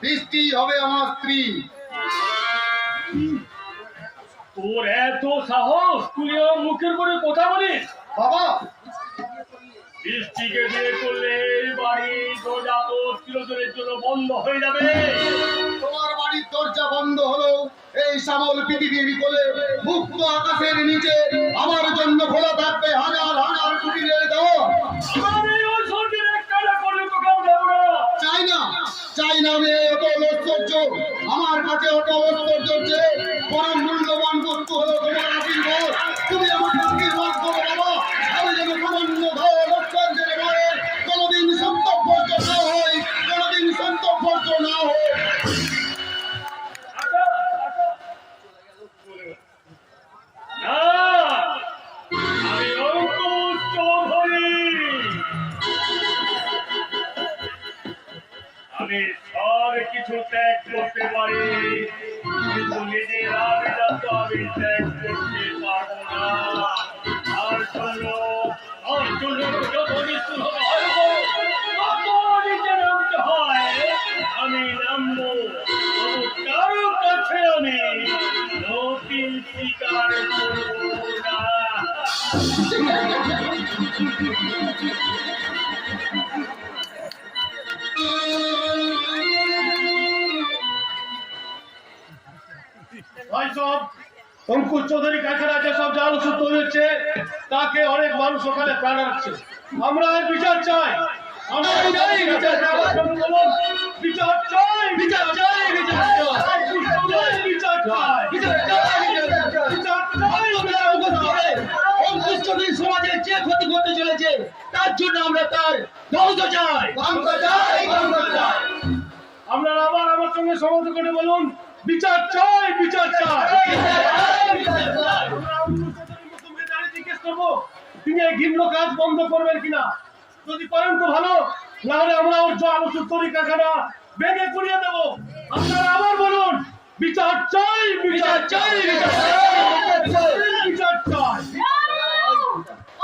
বৃষ্টি হবে আমার স্ত্রী। তোর এত সাহস, তুই আমার মুখের উপরে কথা বলিস? বাবা, বৃষ্টিকে বিয়ে করলে এই বাড়ির দরজা তোর চিরদিনের জন্য বন্ধ হয়ে যাবে। তোমার বাড়ির দরজা বন্ধ হলো, এই শ্যামল পৃথিবীর কোলে মুক্ত আকাশের নিচে আমার জন্য খোলা থাকবে হাজার হাজার কুটিরের দেওয়া। আমি ওই সরকার একটা করে তোকে আমি দেবো না। চাই না, চাই না আমি অত ঐশ্বর্য। আমার কাছে অত ঐশ্বর্য যে পরম মূল্যবান বস্তু হলো তোমার আশীর্বাদ। তুমি আমাকে আশীর্বাদ করো বাবা, আমি যেন সামান্য ধন ঐশ্বর্যের ভয়ে কোনোদিন সন্তর্পর্য না হই, কোনোদিন সন্তর্পর্য না হই। আচ্ছা, আচ্ছা। না, আমি অঙ্কুশ চৌধুরী। আমি সব কিছু ত্যাগ করতে পারি, কিন্তু নিজের আভিজাত্য আমি ত্যাগ করতে পারবো না। আর জন্য ভাই সব অঙ্কুশ চৌধুরী কাছাড়া যেসব জাল ওষুধ তৈরি হচ্ছে তাকে অনেক মানুষ ওখানে প্রাণ হারাচ্ছে। আমরা এর বিচার চাই। আমরা চাই বিচার চাই। বলুন, বিচার চাই, বিচার চাই, বিচার চাই, অঙ্কুশ চৌধুরী বিচার চাই, বিচার চাই, বিচার চাই। অঙ্কুশ চৌধুরী সমাজের যে ক্ষতি করতে চলেছে তার জন্য আমরা তার ধ্বংস চাই। আপনারা আবার আমার সঙ্গে সমাধান করে বলুন, বিচার চাই, বিচার চাই। আমরা অঙ্কুশ চৌধুরীর মুখোমুখি দাঁড়িয়ে জিজ্ঞেস করবো তিনি এই ঘৃণ্য কাজ বন্ধ করবেন কিনা। যদি করেন তো ভালো, নাহলে আমরা ওর জাল ওষুধ তৈরি কারখানা ভেঙে গুড়িয়ে দেবো। আপনারা আবার বলুন, বিচার চাই, বিচার চাই, বিচার চাই, বিচার চাই।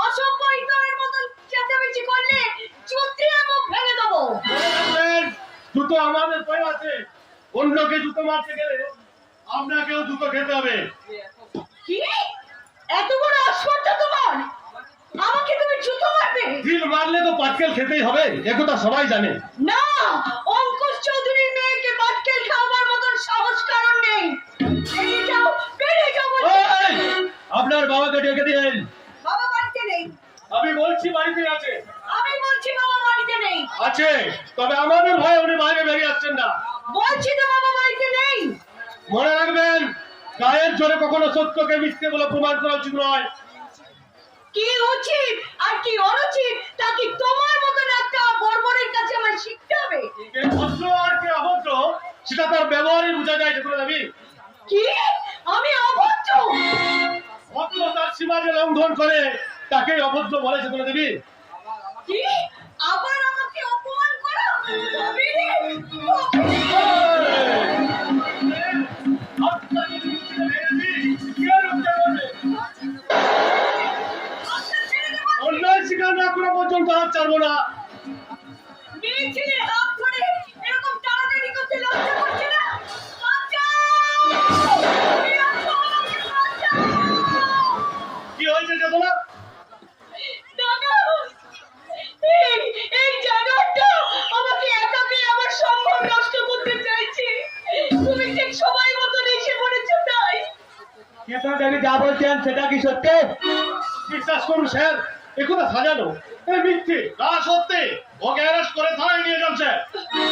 অসভ্য ইতরের মতন চেঁচামেচি করলে চুত্রিয়ে মুখ ভেঙে দেবো। জুতো আমাদের পায়ে আছে, অন্যকে জুতো মারতে গেলে আপনাকেও জুতো খেতে হবে। কি এত বড় অস্পর্ধা তোমার? আমাকে তুমি জুতো মারবে? ঢিল মারলে তো পাটকেল খেতেই হবে, একথা সবাই জানে। না, অঙ্কুশ চৌধুরীর মেয়েকে পাটকেল খাওয়ার মতন সাহস কারণ নেই। বেরিয়ে যাও, বেরিয়ে যাও বলছি। এই, আপনার বাবাকে ডেকে দিন। বাবা বাড়িতে নেই। আমি বলছি বাড়িতে আছে। আমি বলছি বাবা বাড়িতে নেই। আছে, তবে আমাদের ভয় উনি বাইরে বেরিয়ে আসছেন না। বলছি তো বাবা বাড়িতে নেই। মনে রাখবেন, গায়ের জোরে কখনো সত্যকে মিথ্যে বলে প্রমাণ করা উচিত নয়। কি উচিত আর কি অনুচিত তা কি তোমার মতন একটা বর্বরের কাছে আমার শিখতে হবে? কে ভদ্র আর কে অভদ্র সেটা তার ব্যবহারে বোঝা যায়। যেগুলো যাবি কি আমি অভদ্র? ভদ্র তার সীমা যে লঙ্ঘন করে তাকে অভদ্র বলে। যেগুলো দেবী কি আবার আমাকে অপমান করো? তবে রে, অন্যায় স্বীকার না করা পর্যন্ত হাত ছাড়বো না। মেয়ে ছেলে হাত ধরে এরকম টানাটানি করতে লজ্জা করছে না? বাঁচাও! তুমি আছো, আমাকে বাঁচাও! কি হয়েছে চেতনা? দাদা, এই জানোয়ারটা আমাকে একা পেয়ে আমার সম্মান নষ্ট করতে চাইছে। তুমি ঠিক সময় মতন এসে পড়েছো তাই। যা বলছেন সেটা কি সত্যি? বিশ্বাস করুন স্যার, একথা সাজানো, এই মিথ্যে। না সত্যি, ওকে অ্যারেস্ট করে থানায় নিয়ে যাচ্ছে।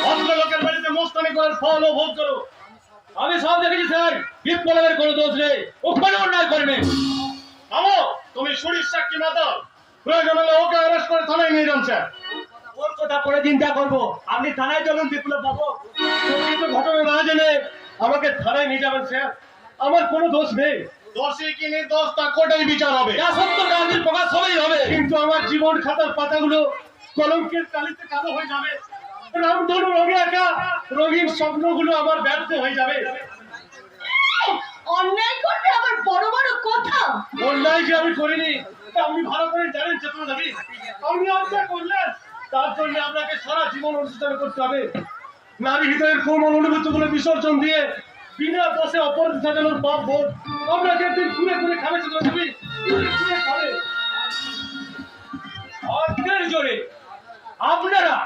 ভদ্রলোকের বাড়িতে মোস্তানি করার ফল ও ভোগ করো। আমি সব দেখেছি স্যার, বিপ্লবের কোনো দোষ নেই, ও কোনো অন্যায় করেনি। থামো, তুমি সুরির সাক্ষী মাতাল। প্রয়োজন হলে ওকে অ্যারেস্ট করে থানায় নিয়ে যাচ্ছে। ওর কথা পরে চিন্তা করবো, আপনি থানায় চলুন বিপ্লব বাবু। প্রকৃত ঘটনা না জেনে আমাকে থানায় নিয়ে যাবেন স্যার। আমার কোনো দোষ নেই। দোষী কি নির্দোষ তা কোর্টেই বিচার হবে। যা সত্য গান্ধীর প্রকাশ হবেই হবে। কিন্তু আমার জীবন খাতার পাতাগুলো কলঙ্কের কালিতে কালো হয়ে যাবে। রামধনু রঙে একা রঙিন স্বপ্নগুলো আমার ব্যর্থ হয়ে যাবে। অন্যায় করবে আবার বড় বড় কথা। অন্যায় যে আমি করিনি তা আপনি ভালো করে জানেন চেতনা দেবী। আপনি অন্যায় করলেন, তার জন্য আপনাকে সারা জীবন অনুশোচনা করতে হবে। নারী হৃদয়ের কোমল অনুভূতিগুলো বিসর্জন দিয়ে বিনা দোষে অপরাধী সাজানোর পাপ বোধ আপনাকে একদিন ঘুরে ঘুরে খাবে চেতনা দেবী। ঘুরে ঘুরে খাবে। অর্থের জোরে আপনারা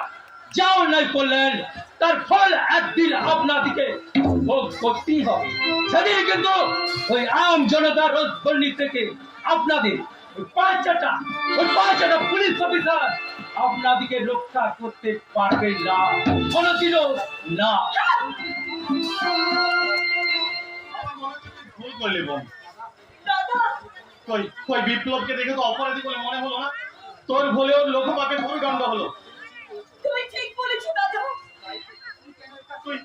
যা অন্যায় করলেন তার ফল একদিন আপনাদিকে ভোগ করতেই হবে। সেদিন কিন্তু ওই আম জনতা রোজগল্লি থেকে আপনাদের ওই পাঁচটা পুলিশ অফিসার আপনাদিকে রক্ষা করতে পারবে না, কোনোদিনও না। ভুল করলি বোন। দাদা, কই কই বিপ্লবকে দেখে তো অপরাধী বলে মনে হলো না। তোর ভুলেও লোকপাকে ভূমিদণ্ড হলো। তুমি ঠিক বলেছো দাদা। তুই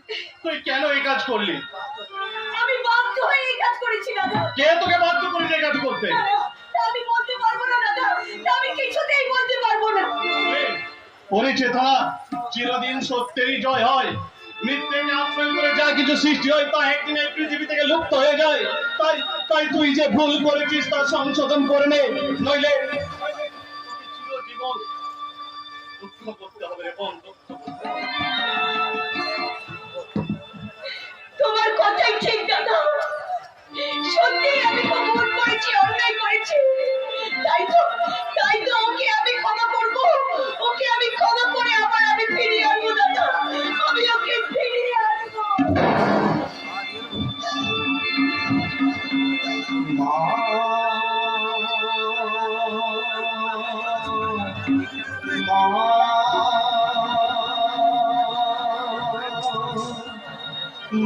তুই কেন এই কাজ করলি? আমি বাধ্য হয়ে এই কাজ করেছি দাদা। কে তোকে বাধ্য করেছে এই কাজ করতে? আমি বলতে পারবো না দাদা, আমি কিছুতেই বলতে পারবো না। ওরে চেতনা, চিরদিন সত্যেরই জয় হয়। মিথ্যে আশ্রয় করে যা কিছু সৃষ্টি হয় তা একদিন এই পৃথিবী থেকে লুপ্ত হয়ে যায়। তাই তাই তুই যে ভুল করেছিস তা সংশোধন করে নে, নইলে চিরজীবন দুঃখ করতে হবে রে বোন, দুঃখ করতে হবে। তোমার কথাই ঠিক দাদা। সত্যি আমি তো ভুল করেছি,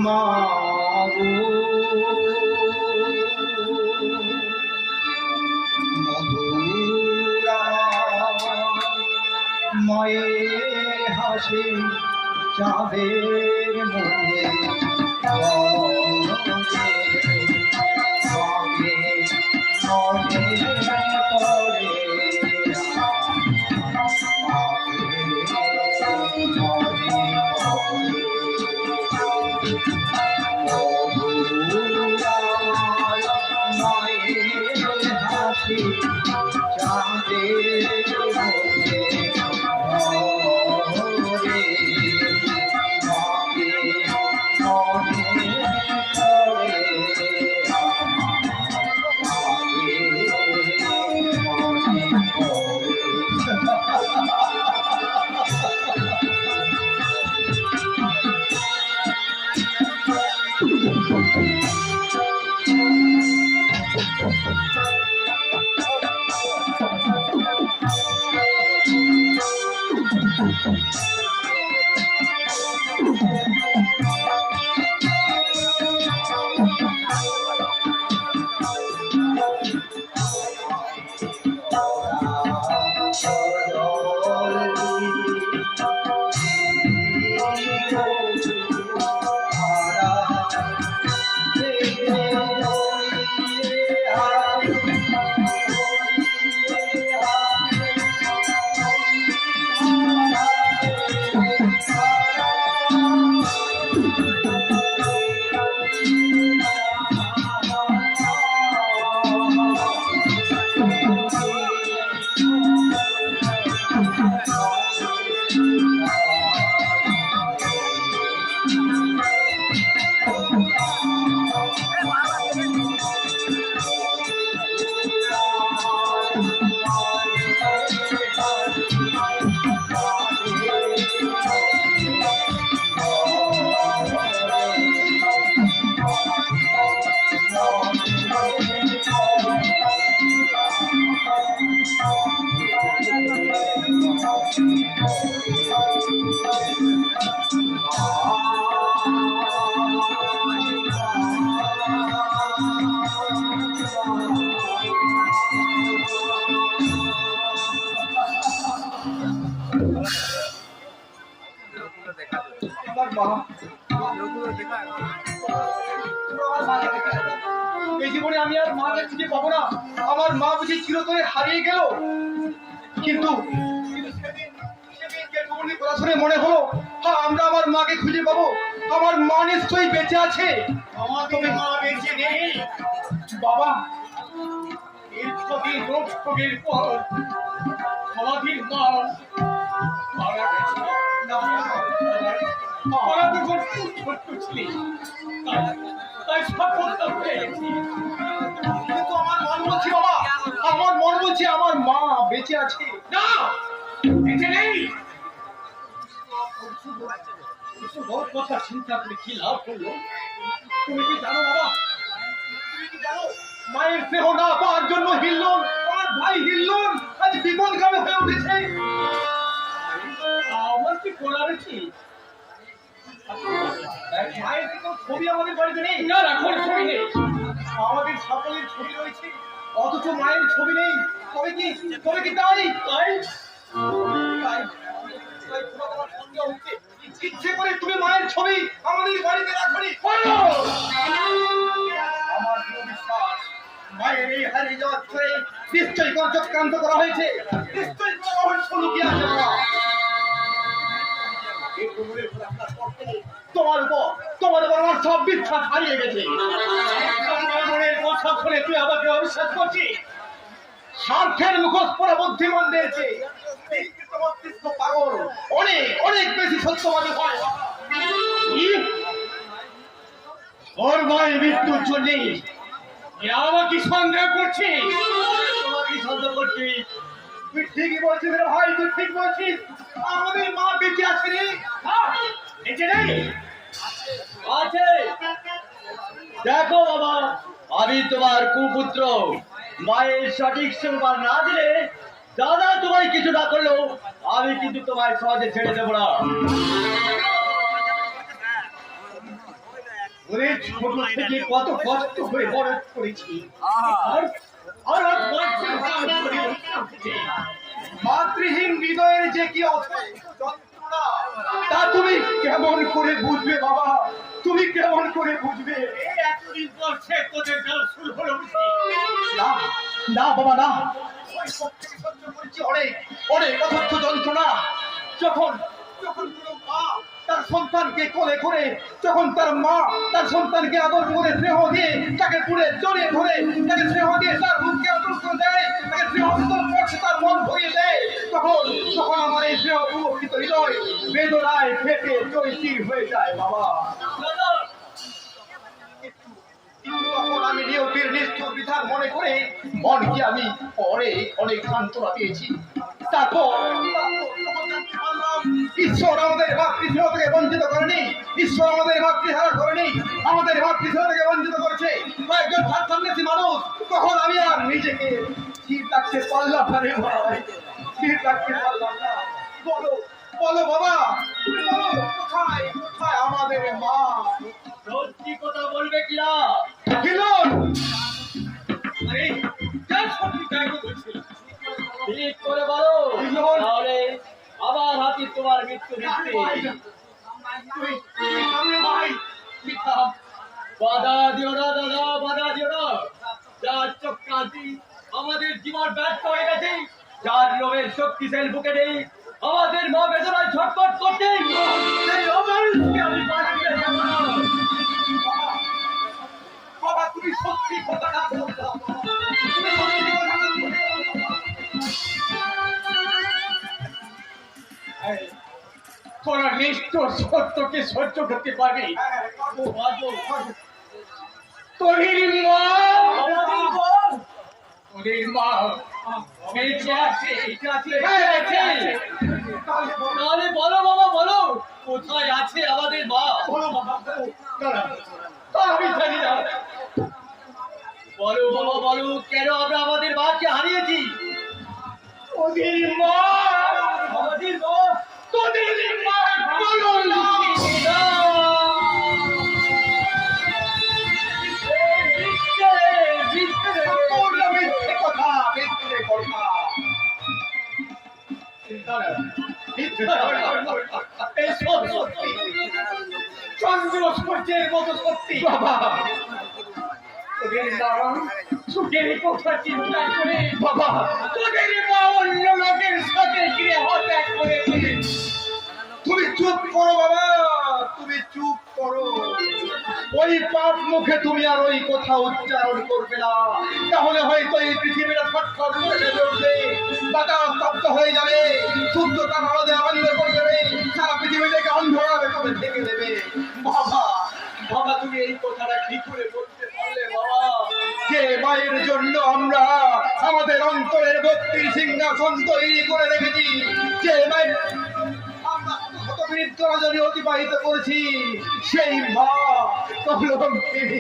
মা মধুরা মায়ের হাসি চাঁদের মুখে এই জীবনে আমি আর মাকে খুঁজে পাবো না। আমার মা বুঝি চিরতরে হারিয়ে গেল। কিন্তু কথা শুনে মনে হলো আমরা আমার মাকে খুঁজে পাবো। আমার মা নিশ্চয়ই বেঁচে আছে। আমার তুমি মা বেঁচে নেই বাবা দীর্ঘদিন রোগের পর আমাদের মা মারা গেছে। মারা যখন ছোট্ট ছিলি তাই সফলতা হয়ে গেছি। কিন্তু আমার মন বলছে বাবা, আমার মন বলছে আমার মা বেঁচে আছে। না বেঁচে নেই। ওর কথা চিন্তা করে কি লাভ করলো? তুমি কি জানো বাবা, তুমি কি জানো মায়ের স্নেহ না পাওয়ার জন্য হিল্লোল, আমার ভাই হিল্লোল আজ বিপদগামী হয়ে উঠেছে। আমার কি করার কি? মায়ের কোনো ছবি আমাদের বাড়িতে নেই। না না কোনো ছবি নেই। আমাদের সকলের ছবি রয়েছে অথচ মায়ের ছবি নেই। তবে কি তাই তাই তাই তাই তোমার আমার সন্দেহ হচ্ছে। ইচ্ছে করে তুমি মায়ের ছবি আমাদের বাড়িতে রাখনি। আমার দৃঢ় বিশ্বাস মায়ের এই হারিয়ে যাওয়ার ছয়ে নিশ্চয়ই কোনো চক্রান্ত করা হয়েছে। নিশ্চয়ই কোনো রহস্য লুকিয়ে আছে বাবা। তোমার উপর আমার সব বিশ্বাস হারিয়ে গেছে। মনের কথা শুনে তুই আমাকে অবিশ্বাস করছিস? স্বার্থের মুখোশ পরা বুদ্ধিমানদের চেয়ে পাগল অনেক অনেক বেশি সত্যবাদী হয়। ওর মায়ের মৃত্যুর জন্য আমাকে সন্দেহ করছিস? তোমাকে সন্দেহ করছি। তুই ঠিকই বলছিস রে ভাই, তুই ঠিক বলছিস। আমাদের মা বেঁচে আছে রে। বেঁচে নেই? আছে। দেখো বাবা, আমি তোমার কুপুত্র। মায়ের সঠিক সংবাদ না দিলে দাদা তোমায় কিছু না করলেও আমি কিন্তু তোমায় সহজে ছেড়ে দেবো না। ওরে ছোট থেকে কত কষ্ট করে বড় করেছি আর আর আজ মাতৃহীন হৃদয়ের যে কি যন্ত্রণা তা তুমি কেমন করে বুঝবে বাবা, তুমি কেমন করে বুঝবে? এতদিন পর সে তোদের জল শুরু হলো বুঝি? না না বাবা না, ওই সব থেকে সহ্য করেছি অনেক অনেক অসহ্য যন্ত্রণা। যখন যখন কোনো মা তার সন্তানকে কোলে করে, যখন তার মা তার সন্তানকে আদর করে স্নেহ দিয়ে তাকে পুরে জড়িয়ে ধরে তাকে স্নেহ দিয়ে তার মুখকে আদর করে দেয়, তাকে স্নেহ আদর করছে তার মন ভরিয়ে দেয়, তখন তখন আমার এই স্নেহ উপকৃত হৃদয় বেদনায় ফেটে চৈতির হয়ে যায় বাবা। কিন্তু তখন আমি নিয়তির নিষ্ঠুর বিধান মনে করে মনকে আমি পরে অনেক সান্ত্বনা দিয়েছি। তারপর ঈশ্বর আমাদের মাতৃস্নেহ থেকে বঞ্চিত করেনি, ঈশ্বর আমাদের মাতৃহারা করেনি, আমাদের মাতৃস্নেহ থেকে বঞ্চিত করেছে কয়েকজন স্বার্থান্বেষী মানুষ। তখন আমি আর নিজেকে স্থির রাখতে পারলাম না রে ভাই, স্থির রাখতে পারলাম না। বলো বলো বাবা, তুমি বলো কোথায় কোথায় আমাদের মা? সত্যি কথা বলবে কিনা? কিরণ আরে যা সত্যি তাই তো বলছি। ঠিক করে বলো, কিরণ তাহলে আবার হাতি তোমার মৃত্যু দিচ্ছে। বাধা দিও না দাদা, বাধা দিও না। যার চক্রান্তি আমাদের জীবন ব্যর্থ হয়ে গেছে, যার লোভের শক্তিশাল বুকে নেই, আমাদের মা বেদনায় ছটফট করছে, সেই অমানুষকে আমি বাঁচিয়ে দেব না। বাবা তুমি সত্যি কথাটা বলছো, তুমি সত্যি কথাটা তোরা নিষ্ঠুর সত্যকে সহ্য করতে পারবি? তোদের মা, তোদের মা বেঁচে আছে, তাহলে বলো বাবা, বলো কোথায় আছে আমাদের মা? আমি জানি না। বলো বাবা, বলো কেন আমরা আমাদের মাকে হারিয়েছি? ওদের মা, আমাদের মা, তোদের মা বলো না। মিথ্যে কথা, মিথ্যে কথা। এই সব সত্যি, চন্দ্র সূর্যের মতো সত্যি বাবা। তোদের মা সুখের কথা চিন্তা করে বাবা, তোদের মা অন্য লোকের সাথে গৃহ ত্যাগ করেছে। তুমি চুপ করো বাবা, তুমি চুপ করো। ওই পাপ মুখে তুমি আর ওই কথা উচ্চারণ করবে না, তাহলে হয়তো এই পৃথিবীটা ছটফট করে চলবে, বাতাস স্তব্ধ হয়ে যাবে, সূর্যটা আলোতে আনন্দ করে দেবে, সারা পৃথিবীটাকে অন্ধকারে করে ঢেকে দেবে। বাবা বাবা তুমি এই কথাটা কি করে বলতে পারলে বাবা? যে মায়ের জন্য আমরা আমাদের অন্তরের ভক্তির সিংহাসন তৈরি করে রেখেছি, যে মায়ের আমরা কত বৃদ্ধ রজনী অতিবাহিত করেছি, সেই মা কলঙ্কিনী।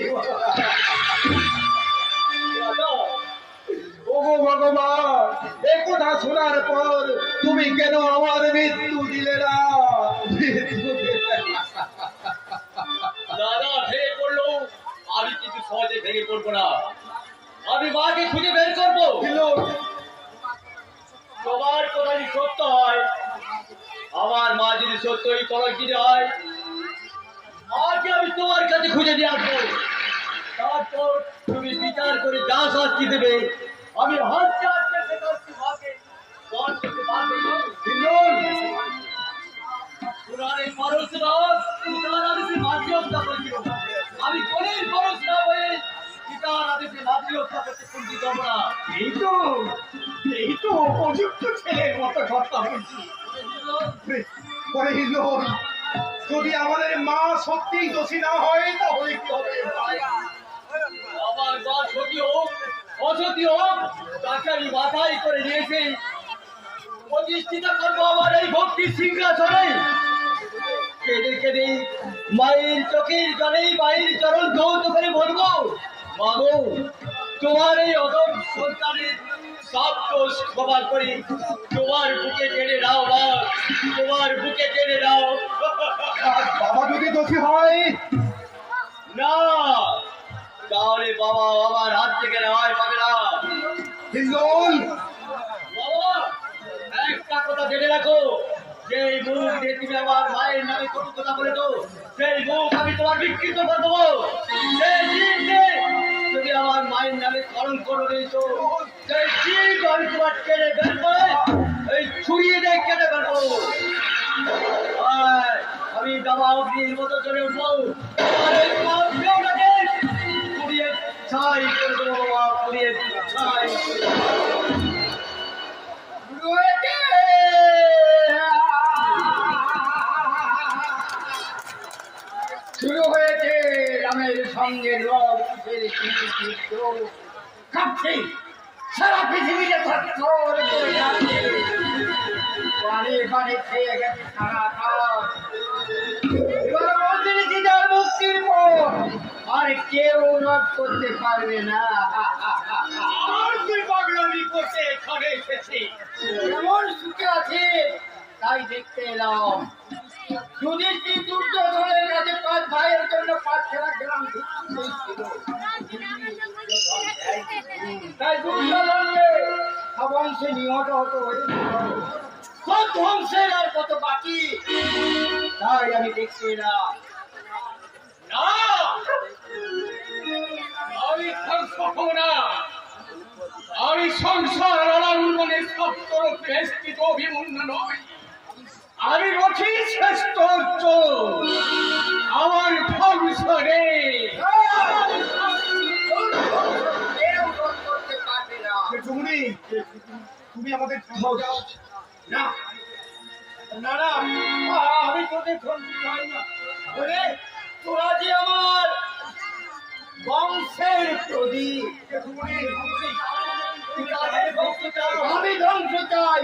ওগো ভগবান, এ কথা শোনার পর তুমি কেন আমার মৃত্যু দিলে না? মৃত্যু দিলে না। দাদা ভেঙে পড়লো, আমি কিছু সহজে ভেঙে পড়বো না। আমি মাকে খুঁজে বের করবো। তোমার কথা যদি সত্য হয়, আমার মা যদি সত্যই কলঙ্কিনী হয়, আজকে আমি তোমার কাছে খুঁজে দিয়ে আসবো। তারপর তুমি বিচার করে যা শাস্তি দেবে, আমি হাসতে হাসতে সে শাস্তি মাকে বহন করতে পারবো। পুরাণের পরশুরাম পিতার আদেশে মাতৃ হত্যা করেছিল। আমি কোনের পরশ না হয়ে পিতার আদেশে মাতৃ হত্যা করতে কুণ্ঠিত হব না। এই তো উপযুক্ত ছেলের মতো কথা বলছি। যদি আমাদের মা সত্যি দোষী না হয় তাহলে কি হবে? আমার মা সতী হোক অসতী হোক, তাকে আমি মাথায় করে নিয়েছি, প্রতিষ্ঠিত করবো আমার এই ভক্তির সিংহাসনে। কেঁদে কেঁদে মায়ের চোখের জলে মায়ের চরণ ধৌত করে বলবো, মাগো তোমার এই অদম সন্তানের সব দোষ ক্ষমা করি, তোমার বুকে টেনে নাও মা, তোমার বুকে টেনে নাও। আর বাবা যদি দোষী হয়? না, তাহলে বাবা আমার হাত থেকে নেওয়াই পাবে না। হিন্দন, বাবা, একটা কথা জেনে রাখো, যেই মুখ দিয়ে তুমি আমার মায়ের নামে কটু কথা বলেছো, সেই মুখ আমি তোমার বিকৃত করে দেবো। সেই জিভ দিয়ে তুমি আমার মায়ের নামে কলঙ্ক করে দিয়েছো, সেই জিভ আমি তোমার কেটে বের করে এই ছুরিয়ে দিয়ে কেটে বেরবো। আমি দাবা অগ্নির মতো চলে উঠবো, আর এই পাপটাকে পুড়িয়ে ছাই করে দেবো বাবা, পুড়িয়ে ছাই করে দেবো। শুরু হয়েছে রামের সঙ্গে কাঁপছে, সারা পৃথিবীতে থরথর করে কাঁপছে, পানি পানি খেয়ে গেছে সারা রাত। এবার বলতে যার মুক্তির পর আর কেউ রদ করতে পারবে না। আর তুই পাগলামি করতে এখানে এসেছি, এমন সুখে আছে তাই দেখতে এলাম। যুধিষ্ঠির দুর্যোধনের কাছে 5 ভাইয়ের জন্য 5 খেলা গ্রাম ছিল, তাই দুর্যোধনকে অবংশে নিহত হতে হয়েছিল। সব ধ্বংসের আর কত বাকি, তাই আমি দেখতে এলাম। না, আমি ধ্বংস হবো না, আমি সংসার রণাঙ্গনে সব তরফে স্থিত অভিমন্য নয়, আমি রথি শ্রেষ্ঠ আমার ধ্বংস নেই। টুকুনি, তুমি আমাদের থামাও যাও। না না না, আমি তোদের ধ্বংস চাই না। ওরে, তোরা যে আমার বংশের প্রদীপ, আমি ধ্বংস চাই।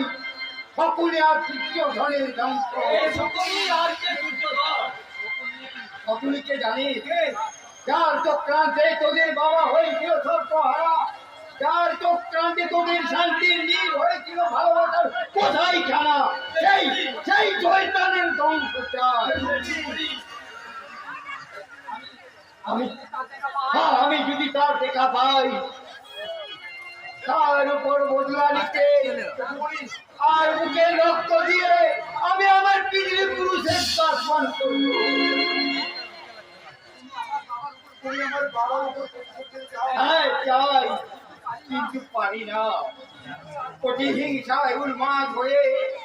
সকলে আর দুর্যোধনের ধ্বংস, সকলকে জানিস, যার চক্রান্তে তোদের বাবা হয়েছিল সর্বহারা, যার চক্রান্তে তোদের শান্তির নীল হয়েছিল ভালোবাসার কোথায় জানা, সেই শয়তানের ধ্বংস চাই। আমি যদি তার দেখা পাই, তার উপর বদলা নিতে আর বুকের রক্ত দিয়ে আমি আমার পিতৃপুরুষের সম্মান করব। তুমি আমার বাবার উপর করতে চাও? হ্যাঁ চাই, কিন্তু পারি না। প্রতিহিংসায় উন্মাদ হয়ে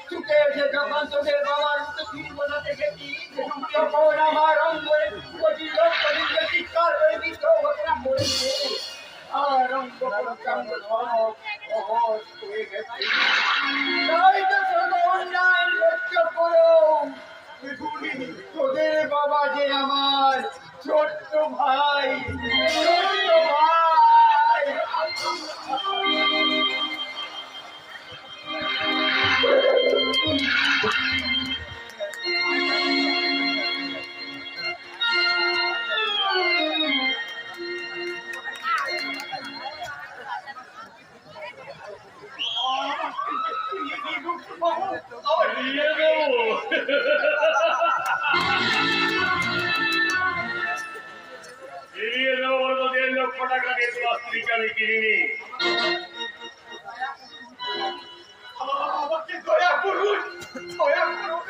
ছুটে এসে যখন তোদের বাবার মুখে তিন কথা দেখেছি, তখন আমার অঙ্গরে কোটি লক্ষ দিকে চিৎকার হয়ে বিদ্রোহ ঘটনা করেছে। আর অঙ্গ প্রত্যঙ্গ সব সহজ হয়ে গেছে। তাই তো শত অন্যায় সহ্য করো। তোদের বাবা যে আমার ছোট্ট ভাই, ছোট্ট ভাই। দিয়ে দেবো। ফিরিয়ে দেবো বলবো, 1.5 লক্ষ টাকা দিয়ে তোমার স্ত্রীকে আমি কিনিনি। আমাকে দয়া করুন, দয়া করুন।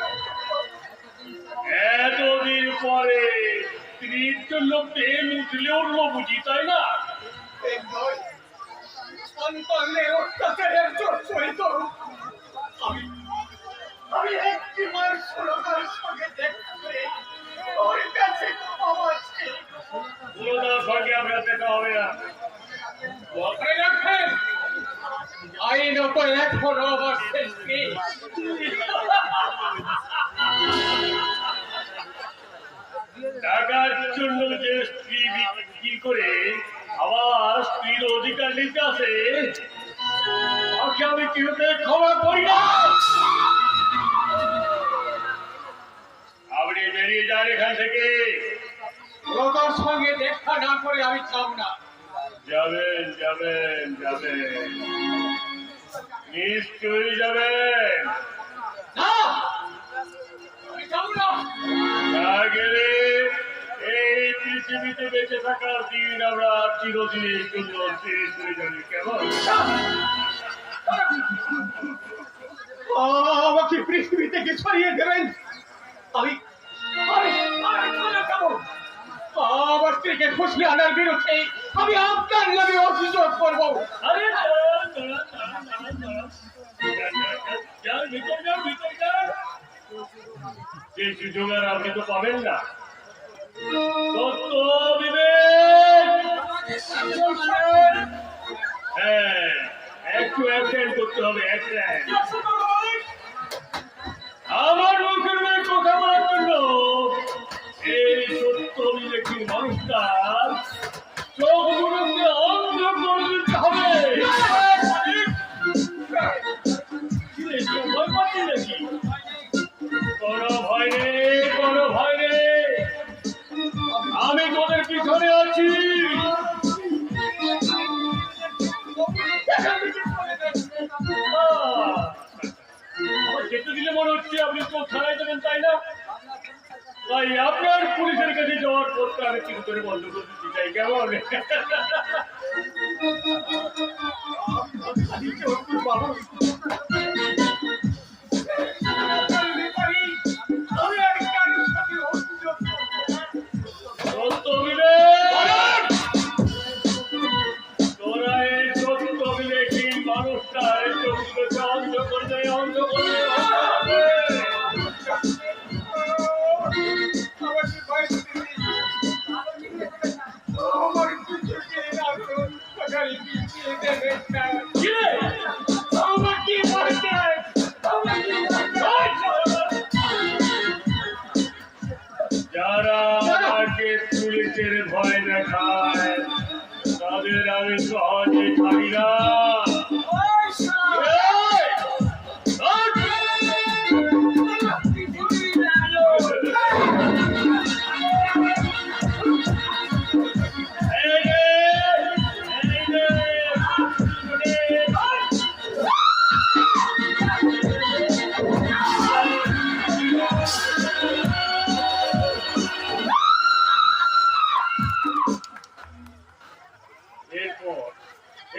এতদিন পরে স্ত্রীর জন্য প্রেম উঠলে উঠলো বুঝি, তাই না? এই নয়, সন্তানের অত্যাচারের জর্জরিত আমি একটি মায়ের সুরতার সঙ্গে দেখা করে ওর কাছে ক্ষমা চেয়ে পুরোটার সঙ্গে আপনার দেখা হবে না। কথায় রাখেন, আইনত এখনো আমার শেষ নেই। টাকার জন্য যে স্ত্রী বিক্রি করে আবার স্ত্রীর অধিকার নিতে আসে, তাকে আমি কিভাবে ক্ষমা করি না। আপনি বেরিয়ে যান এখান থেকে। তোর সঙ্গে দেখা না করে আমি চাও না। যাবেন যাবেন যাবেন, নিশ্চয়ই যাবেন। না, আমি চাও না। না গেলে এই পৃথিবীতে বেঁচে থাকার দিন আমরা চিরদিনের জন্য শেষ হয়ে যাবে কেমন? আমাকে পৃথিবী থেকে ছড়িয়ে দেবেন। আমি আমি আমি চলে যাব। আমার স্ত্রীকে খুশি আনার বিরুদ্ধে আমি আপনার নামে অভিযোগ করবো। আরে যান, ভিতর যান, ভিতর যান। যে সুযোগ আর আপনি তো পাবেন না। সত্য, বিবেক, হ্যাঁ, একটু অ্যাকশন করতে হবে, অ্যাকশন। আমার মুখের মেয়ে কথা বলার জন্য এই সত্য বিবেকী মানুষটার চোখগুলোকে অন্ধ করে দিতে হবে। কি রে, কেউ ভয় পাচ্ছি নাকি? কোনো ভয় নেই, কোনো ভয় নেই, আমি তোদের পিছনে আছি। আমার যেতে দিলে মনে হচ্ছে আপনি তো ছাড়াই দেবেন, তাই না? তাই আপনার পুলিশের কাছে যাওয়ার পথটা আমি কিন্তু করে বন্ধ করে দিতে চাই, কেমন? সত্য বিবেক, তোরা এই সত্য বিবেকী মানুষটার চোখগুলোকে অন্ধ করে দেয়, অন্ধ করে দেয়, অন্ধ করে দেয়। কি রে? যারা আমাকে পুলিশের ভয় দেখায় তাদের আমি সহজে ছাড়ি না।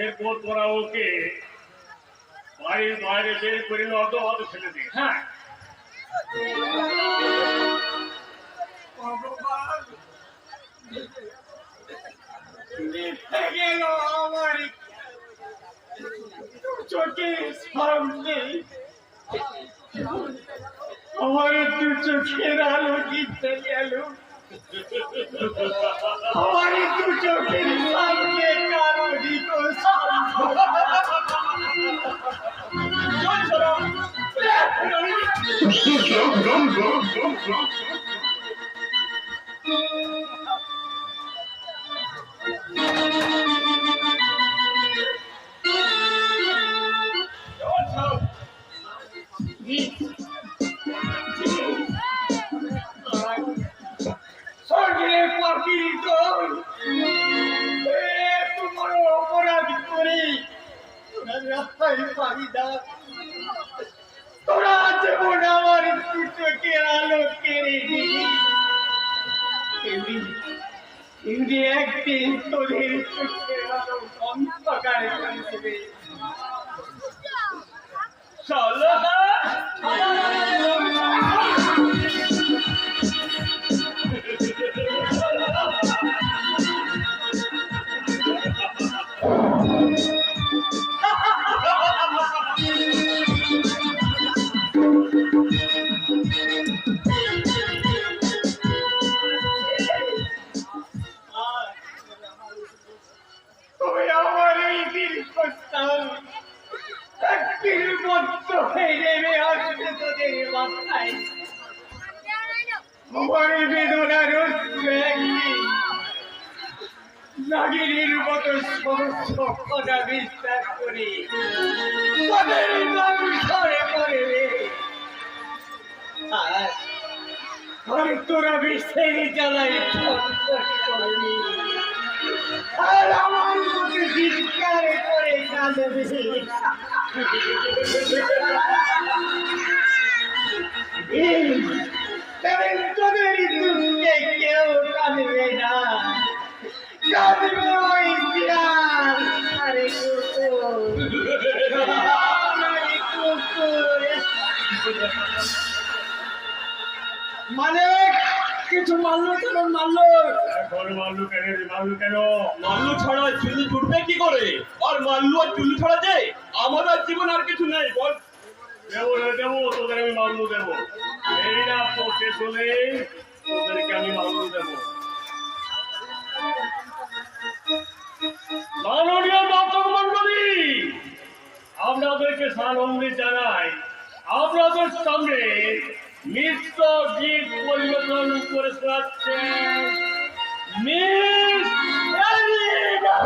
এরপর তোরা ওকে বাড়ির বাইরে বের করে অর্ধ হাতে ফেলে দিই। হ্যাঁ, আমার চোখের সামনে আমার দু চোখের আলো জিতে গেল। আমার দু চোখের সামনে কারো তোমার অপরাধ করে তোরা যেমন আমার চোখে আলো কেড়ে দিবি একদিন তোদের চোখে আলো অন্ধকার করে দেবে। চলো তবে আমার এই দীর্ঘস্থান একটির মধ্যে নেমে আসবে তোদের মাথায়। আমার বেদনার একদিন নাগিনীর মতো সমস্ত কথা বিশ্বাস করে তোদের সংসারে করবে। আর তোরা বিশ্বের জ্বালায় করবি আর আমার মধ্যে চিৎকার করে কাঁদবে। তোদের দুঃখে কেউ কাঁদবে না, কাঁদবে ওই শিয়াল। আরে কুকুর, আরে কুকুর। মানে কিছু মারলো কেন, মারলো? এখন মাল্লু কেন রে, মাল্লু কেন? মাল্লু ছাড়া চুলি ছুটবে কি করে? আর মাল্লু আর চুলি ছাড়া যে আমার আর জীবন আর কিছু নেই। বল, দেবো রে দেবো, তোদের আমি মাল্লু দেবো। এই না পথে চলে তোদেরকে আমি মাল্লু দেবো। মাননীয় দর্শক মন্ডলী, আপনাদেরকে সানন্দি জানাই, আপনাদের সামনে মিশ্র গীত পরিবেশন করে শোনাচ্ছেন মিস এলিনা।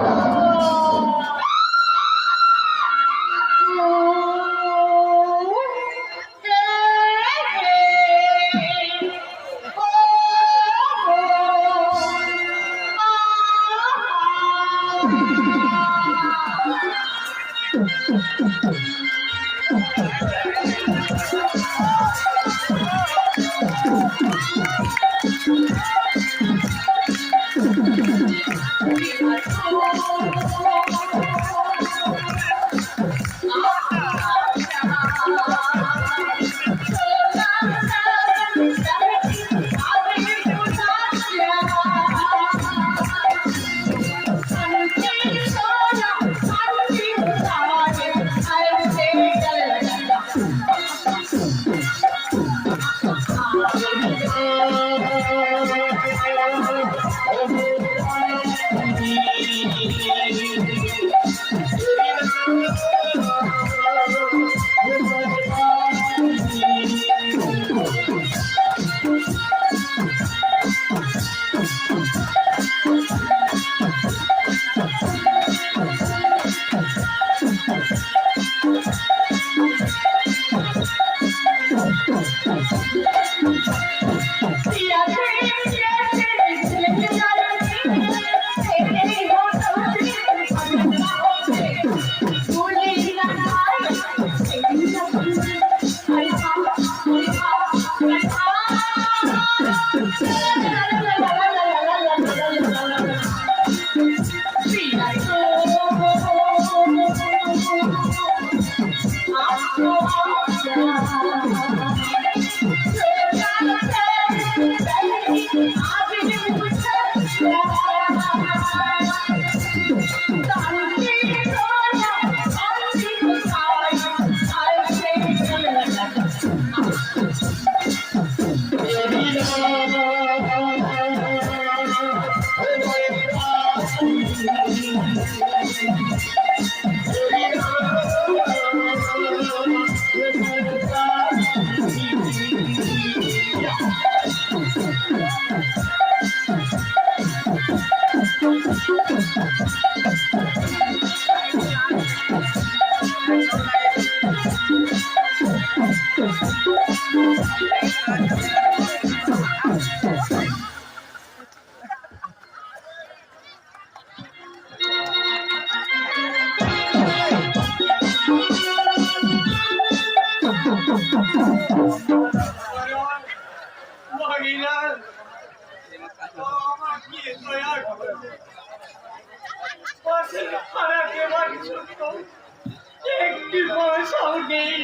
একটি পয়সাও নেই।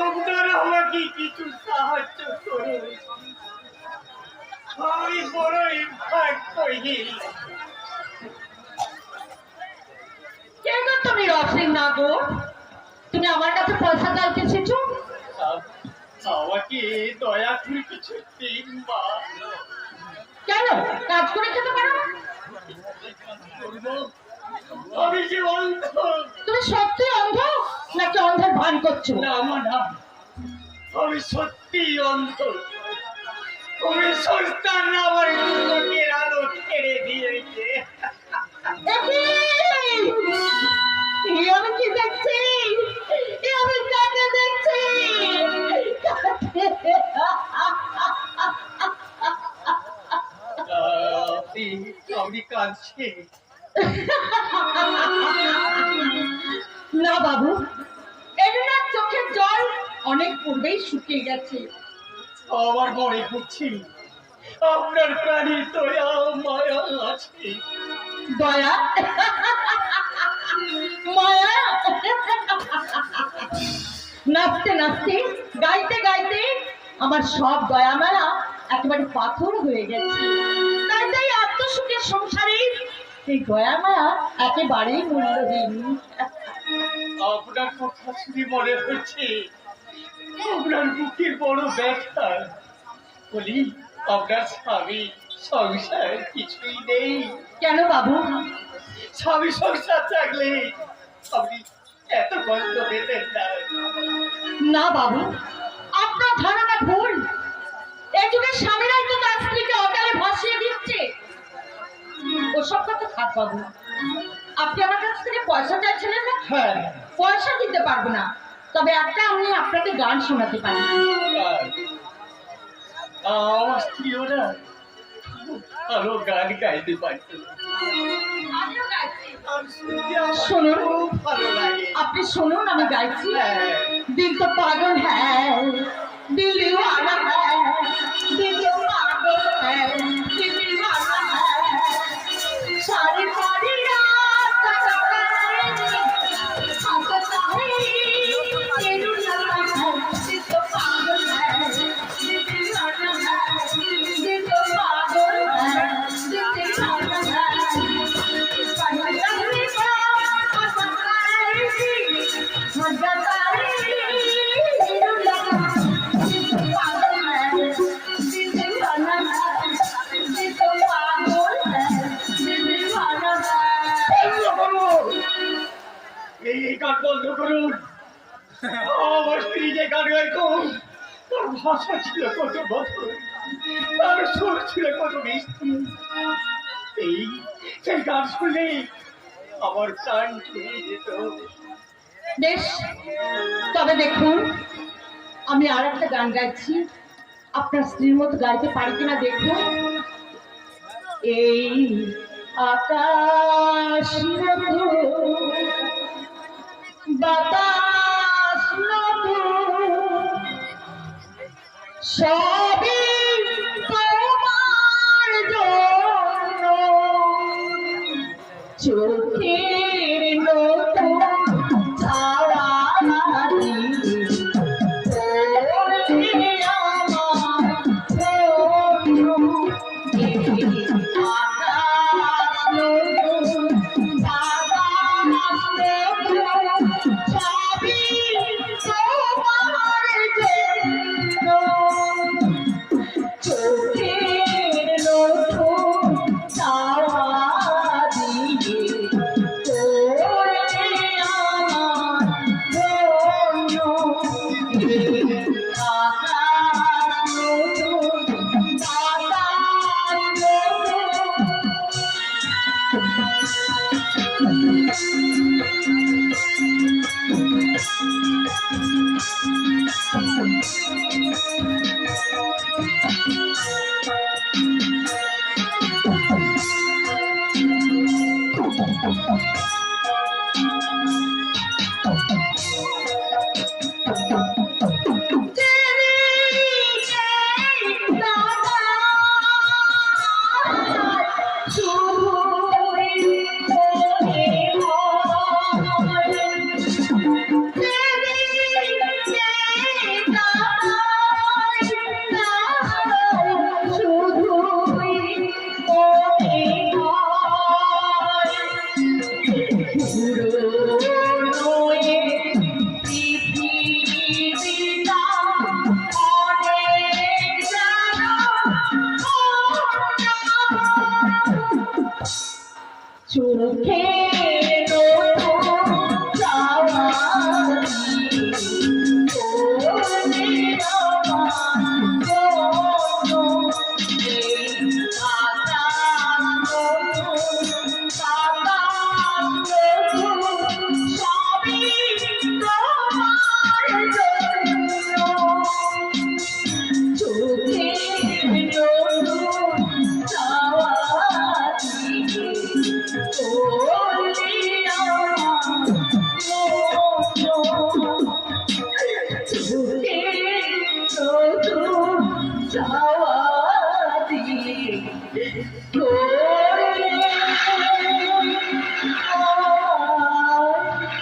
আপনারা আমাকে কিছু সাহায্য করুন, আমি বড়ই ভাগ্যহীন। কে গো তুমি রসিং না গো? তুমি আমার কাছে পয়সা চাইতে এসেছো? আমাকে দয়া করে কিছু দিন মা। কেন কাজ করে খেতে পারো না? আমি যে অন্ধ। তুমি সত্যি অন্ধ নাকি অন্ধের ভান করছো? না না, আমি সত্যি অন্ধ। আমি সস্তার না আমার লোকের আলো ছেড়ে দিয়েছে। আমি কি দেখছি? আমি কাকে দেখছি? আমি কাঁদছি না বাবু, এলিনার চোখের জল অনেক পূর্বেই শুকিয়ে গেছে। আমার মনে হচ্ছে আপনার প্রাণী দয়া মায়া আছে। দয়া মায়া, নাচতে নাচতে গাইতে গাইতে আমার সব দয়া মায়া একেবারে পাথর হয়ে গেছে। তাই তাই আত্মসুখের সংসারে এই দয়া মায়া একেবারেই মূল্যহীন। আপনার কথা শুনে মনে হচ্ছে আপনার বুকে বড় ব্যথা। বলি আপনার স্বামী সংসার কিছুই নেই? কেন বাবু? স্বামী সংসার থাকলে আপনি এত কষ্ট পেতেন না। না বাবু, আপনার ধারণা ভুল। এই যুগের স্বামীরাই তো তার স্ত্রীকে অকালে ভাসিয়ে দিচ্ছে। ওসব কথা থাক বাবু। আপনি আমার কাছ থেকে পয়সা চাইছিলেন না? হ্যাঁ, পয়সা দিতে পারবো না, তবে একটা আমি আপনাকে গান শোনাতে পারি। আমার স্ত্রীও না ভালো গান গাইতে পারত। শুনুন, খুব ভালো লাগে। আপনি শুনুন, আমি গাইছি। হ্যাঁ। दिल तो पागल है, दिल दीवाना है, दिल तो पागल है, दिल दीवाना है। सारी सारी रात सताता है, दिल लगा है, दिल तो पागल है, दिल दीवाना है, दिल तो पागल है, दिल दीवाना है। এই গান বন্ধ করুন। আমার স্ত্রী যে গান গাইতো তার ভাষা ছিল কত মধুর, তার সুর ছিল কত মিষ্টি। সেই গান শুনলে আমার প্রাণ ছুঁয়ে যেত। বেশ, তবে দেখুন, আমি আর একটা গান গাইছি। আপনার স্ত্রীর মতো গাইতে পারি কিনা দেখুন। এই আকাশ নতুন, বাতাস নতুন, সবই তোমার জন্য, চোখের নতুন ছায়াটি পড়ে আমার বন্ধু। এই আকাশ নতুন, বাতাস নতুন, সবই তোমার জন্য,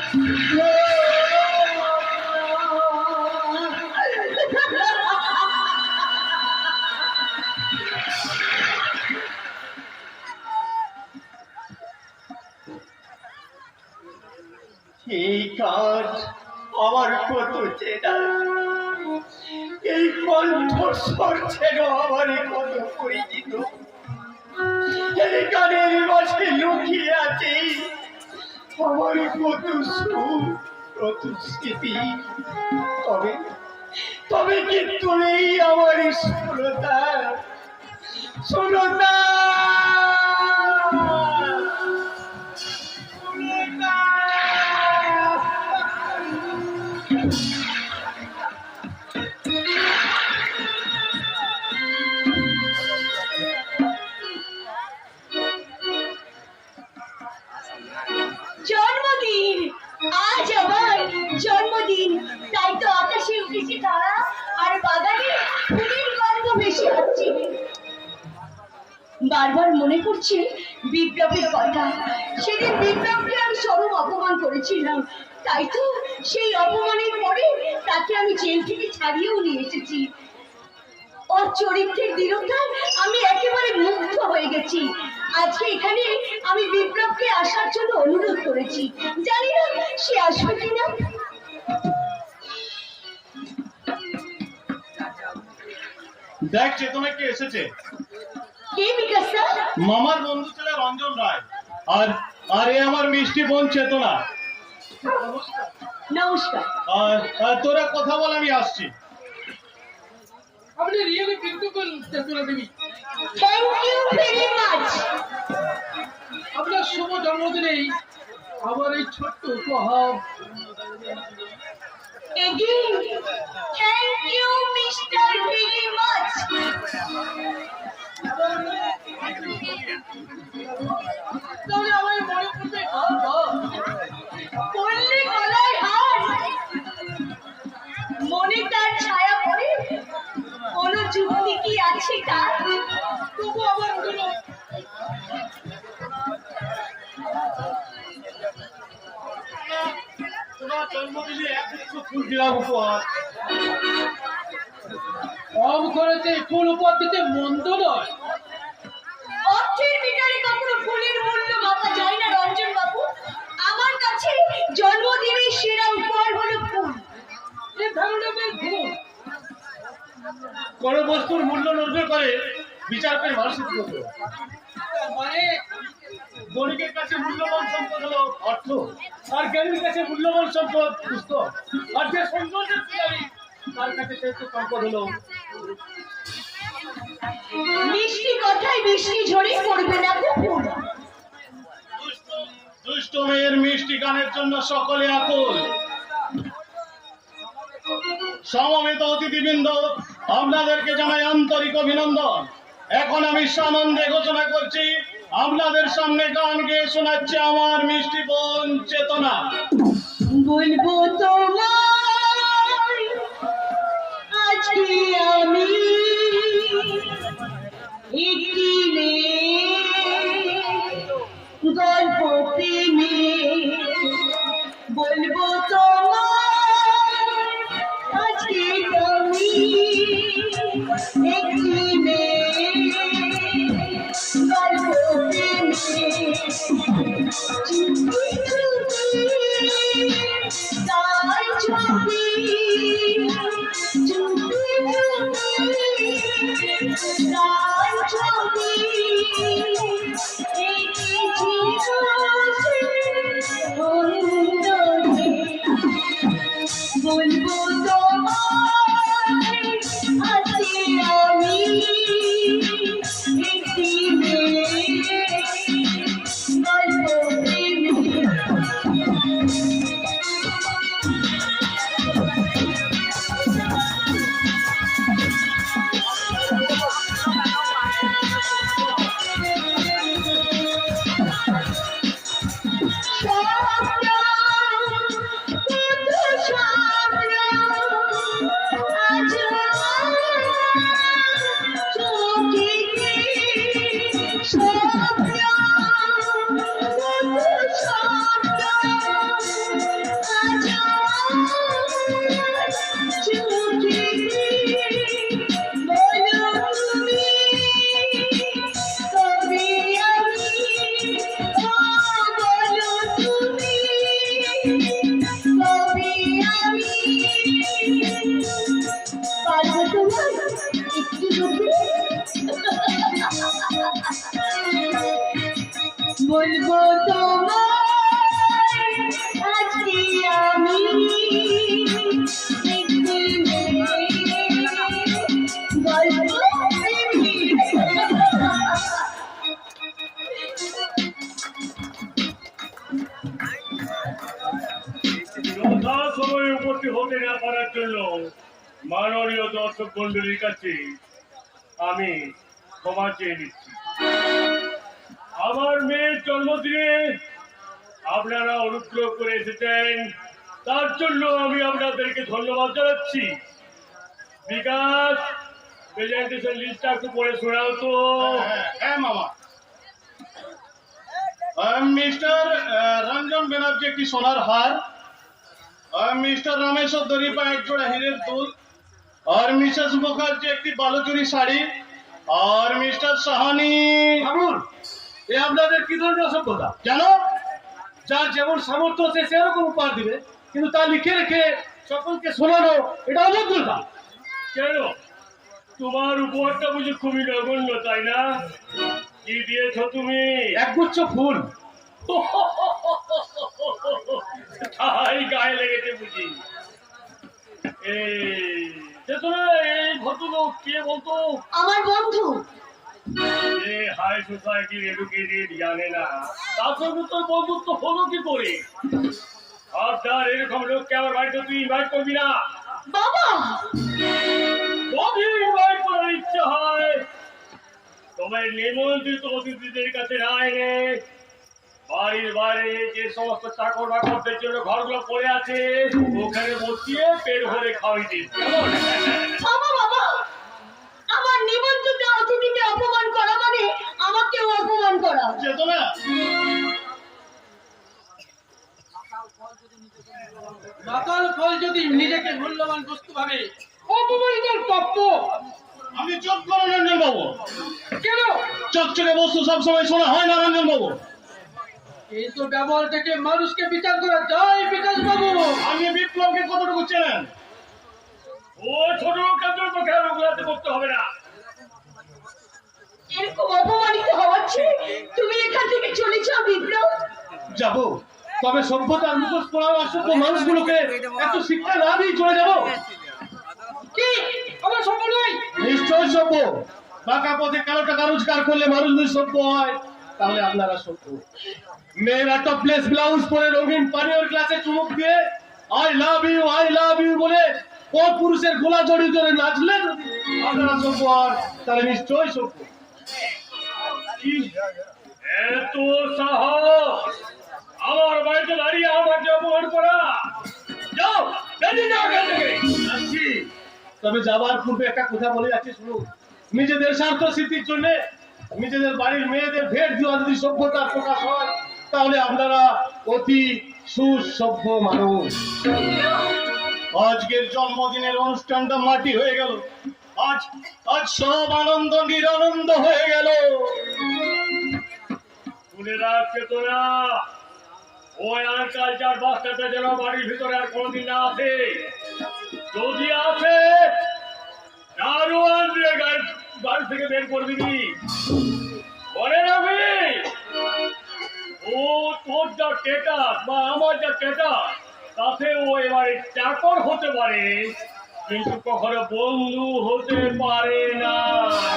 এই কাজ আমার কত চেনা, এই কণ্ঠস্বর ছিল আমার কত পরিচিত। এই গানের মাঝে লুকিয়ে আছে আমার কত সুর, কত স্মৃতি। তবে তবে কিন্তু এই আমার সুরতা, সুরতা, জন্মদিন, আজ আমার জন্মদিন, তাই তো আকাশে উঠেছে তারা আর বাগানে ফুলের গন্ধ ভেসে আসছে। বারবার মনে পড়ছে বিপ্লবের কথা। সেদিন বিপ্লবকে আমি চরম অপমান করেছিলাম, তাই তো সেই অপমানের পরে তাকে আমি জেল থেকে ছাড়িয়েও নিয়ে এসেছি। ওর চরিত্রের দৃঢ়তায় আমি একেবারে মুগ্ধ হয়ে গেছি। আজকে এখানে আমি বিপ্লবকে আসার জন্য অনুরোধ করেছি, জানি না সে আসবে কিনা। দেখ চেতনা কে এসেছে। কে বিকাশ স্যার? মামার বন্ধু ছেলে রঞ্জন রায়, আর আর এ আমার মিষ্টি বোন চেতনা। নমস্কার। আর তোরা কথা বল, আমি আসছি। আপনি really beautiful Chetana Devi. Thank you very much. আপনার শুভ জন্মদিনেই আমার এই ছোট্ট উপহার। Again, thank you, Mr. Very much. তাহলে আমার মনে পড়বে পড়লে গলায় হার, মনে তার ছায়া পড়ে, কোন যুক্তি কি আছে তার? তবু আমার অনুরোধ, তোমার জন্মদিনে একগুচ্ছ ফুল দিলাম উপহার। কম খরচে ফুল উপহার দিতে মন্দ নয়। অর্থের বিকারে কখনো ফুলের মূল্য মাপা যায় না রঞ্জন বাবু। আমার কাছে জন্মদিনের সেরা উপহার হলো ফুল। এ ধারণা বেশ ভুল। কোন বস্তুর মূল্য নজর করে বিচার করে মানুষের মতো। মানে গণিকের কাছে মূল্যবান সম্পদ হলো অর্থ, আর জ্ঞানীর কাছে মূল্যবান সম্পদ পুস্তক, আর যে সৌন্দর্যের পূজারী তার কাছে শ্রেষ্ঠ সম্পদ হলো। মিষ্টি কথায় বৃষ্টি ঝরে পড়বে না গো ফুল। দুষ্ট মেয়ের মিষ্টি গানের জন্য সকলে আকুল। সমবেত অতিথিবৃন্দ, আপনাদেরকে জানাই আন্তরিক অভিনন্দন। এখন আমি সানন্দে ঘোষণা করছি, আপনাদের সামনে গান গেয়ে শোনাচ্ছে আমার মিষ্টি বোন চেতনা। বলবো তোমায় আজকে আমি একটি গল্প প্রেমে, বলবো তোমায় আজকে আমি একটি গল্প প্রেমে। চুপি চুপি তাই চুপি, চুপি চুপি তাই চুপি, এঁকেছি সুন্দরী। বলবো তোমায় আজকে আমি একটি গল্প প্রেমী। স্বপ্ন কত স্বপ্ন কবে আমি পারবো তোমার একটু রূপে বলবো তোমার আজকে আমি একটু গল্প যথা সময়ে উপস্থিত হতে না পারার জন্য মাননীয় দর্শক মন্ডলীর কাছে আমি ক্ষমা চেয়ে নিচ্ছি। আমার মেয়ের জন্মদিনে আপনারা অনুগ্রহ করে এসেছেন, তার জন্য আমি আপনাদেরকে ধন্যবাদ জানাচ্ছি। বিকাশ, প্রেজেন্টেশন লিস্টটা একটু পড়ে শোনাও তো। হ্যাঁ মামা। মিস্টার রঞ্জন ব্যানার্জি একটি সোনার হার, मिस्टर रामेश्वर दरीपा एक जोड़ा हीरे दुल, और मिसेस मुखर्जी एक बालुचुरी শাড়ি, और मिस्टर সাহানি। মামুন, এ আপনাদের কি ধরনের অসভ্যতা? কেন? যার যেমন সামর্থ্য আছে সেরকম উপহার দিবে, কিন্তু তা লিখে রেখে সকলকে শোনানো এটা অভদ্রতা। কেন, তোমার উপহারটা বুঝি খুবই নগণ্য, তাই না? কি দিয়েছ তুমি? একগুচ্ছ ফুল। তাই গায়ে লেগেছে বুঝি। এই ভদ্রলোক কে বলতো? আমার বন্ধু। হাই সোসাইটির এডুকেটেড জানে না, তার সঙ্গে তোর বন্ধুত্ব হলো কি করে? আপনার এরকম লোককে আমার বাড়িতে তুই ইনভাইট করবি না। বাবা, যদি ইনভাইট করার ইচ্ছা হয় তবে নিমন্ত্রিত অতিথিদের কাছে না এনে বাড়ির বাইরে যে সমস্ত চাকর বাকরদের জন্য ঘরগুলো পড়ে আছে ওখানে বসিয়ে পেট ভরে খাওয়াই দিন। বাবা, বাবা, আমার নিমন্ত্রিত অতিথিকে অপমান করা মানে আমাকেও অপমান করা। যেত না। মাতাল ফল যদি নিজেকে মূল্যবান বস্তু ভাবে, অপমানিতের প্রাপ্য। আমি চোখ করো রঞ্জন বাবু। কেন? চকচকে বস্তু সবসময় শোনা হয় না রঞ্জন বাবু। এই তো ব্যবহার থেকে মানুষকে বিচার করা যায় বিকাশ বাবু। আমি বিপ্লবকে কতটুকু চেনেন? ও ছোট লোকের পক্ষে ওগুলাতে করতে হবে না। এরকম অপমানিত হওয়ার চেয়ে তুমি এখান থেকে চলে যাও বিপ্লব। যাবো, তবে সভ্যতার মুখোশ পড়া অসভ্য মানুষগুলোকে এত শিক্ষা না দিয়ে চলে যাবো? কি আমার সভ্য নয়? নিশ্চয় সভ্য। বাঁকা পথে কারো টাকা রোজগার করলে মানুষ যদি সভ্য হয় তাহলে আপনারা সভ্য। মেয়েরা টপলেস ব্লাউজ পরে রঙিন পানীয় গ্লাসে চুমুক দিয়ে আই লাভ ইউ বলে ও পুরুষের গোলা জড়ি ধরে নাচলে যদি আপনারা সভ্য হন তাহলে নিশ্চয়ই সভ্য। কি এত সাহস আমার বাড়িতে দাঁড়িয়ে আমাকে অপমান করা? যাও, বেরিয়ে যাও এখান থেকে। যাচ্ছি, তবে যাবার পূর্বে একটা কথা বলে যাচ্ছি শুনুন। নিজেদের স্বার্থ সিদ্ধির জন্য নিজেদের বাড়ির মেয়েদের ভেট দেওয়া যদি সভ্যতার প্রকাশ হয় তাহলে আপনারা অতি সুসভ্য মানুষ। আজকের জন্মদিনের অনুষ্ঠানটা মাটি হয়ে গেল। আজ সব আনন্দ নিরানন্দ হয়ে গেল। শুনে রাখছে তোরা, ওই আনকালচার বাচ্চাটা যেন বাড়ির ভিতরে আর কোনোদিন না আসে। যদি আসে দারোয়ান দিয়ে বাড়ি থেকে বের করবি নি। মনে রাখবি, ও তোর যা স্ট্যাটাস বা আমার যা স্ট্যাটাস তাতে ও এবারে চাকর হতে পারে কিন্তু কখনো বন্ধু হতে পারে না।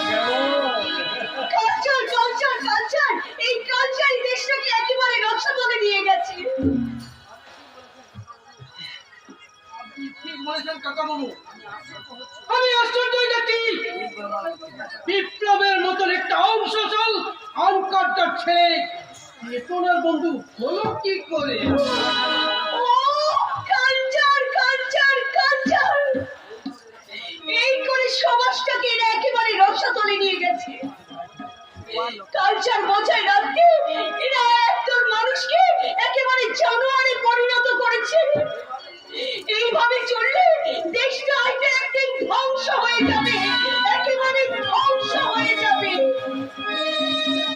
কেমন? কালচার, কালচার, কালচার, এই কালচার দেশটাকে একেবারে নকশা করে নিয়ে গেছে। ঠিক বলেছেন কাকা বাবু। আমি আশ্চর্য হয়ে যাচ্ছি, বিপ্লবের মতন একটা অংশচল আনকারটার ছেলে চেতনার বন্ধু হলো কি করে? ও কালচার, কালচার, কালচার, এই করে সমাজটাকে এরা একেবারে নকশা করে নিয়ে গেছে। কালচার বজায় রাখতে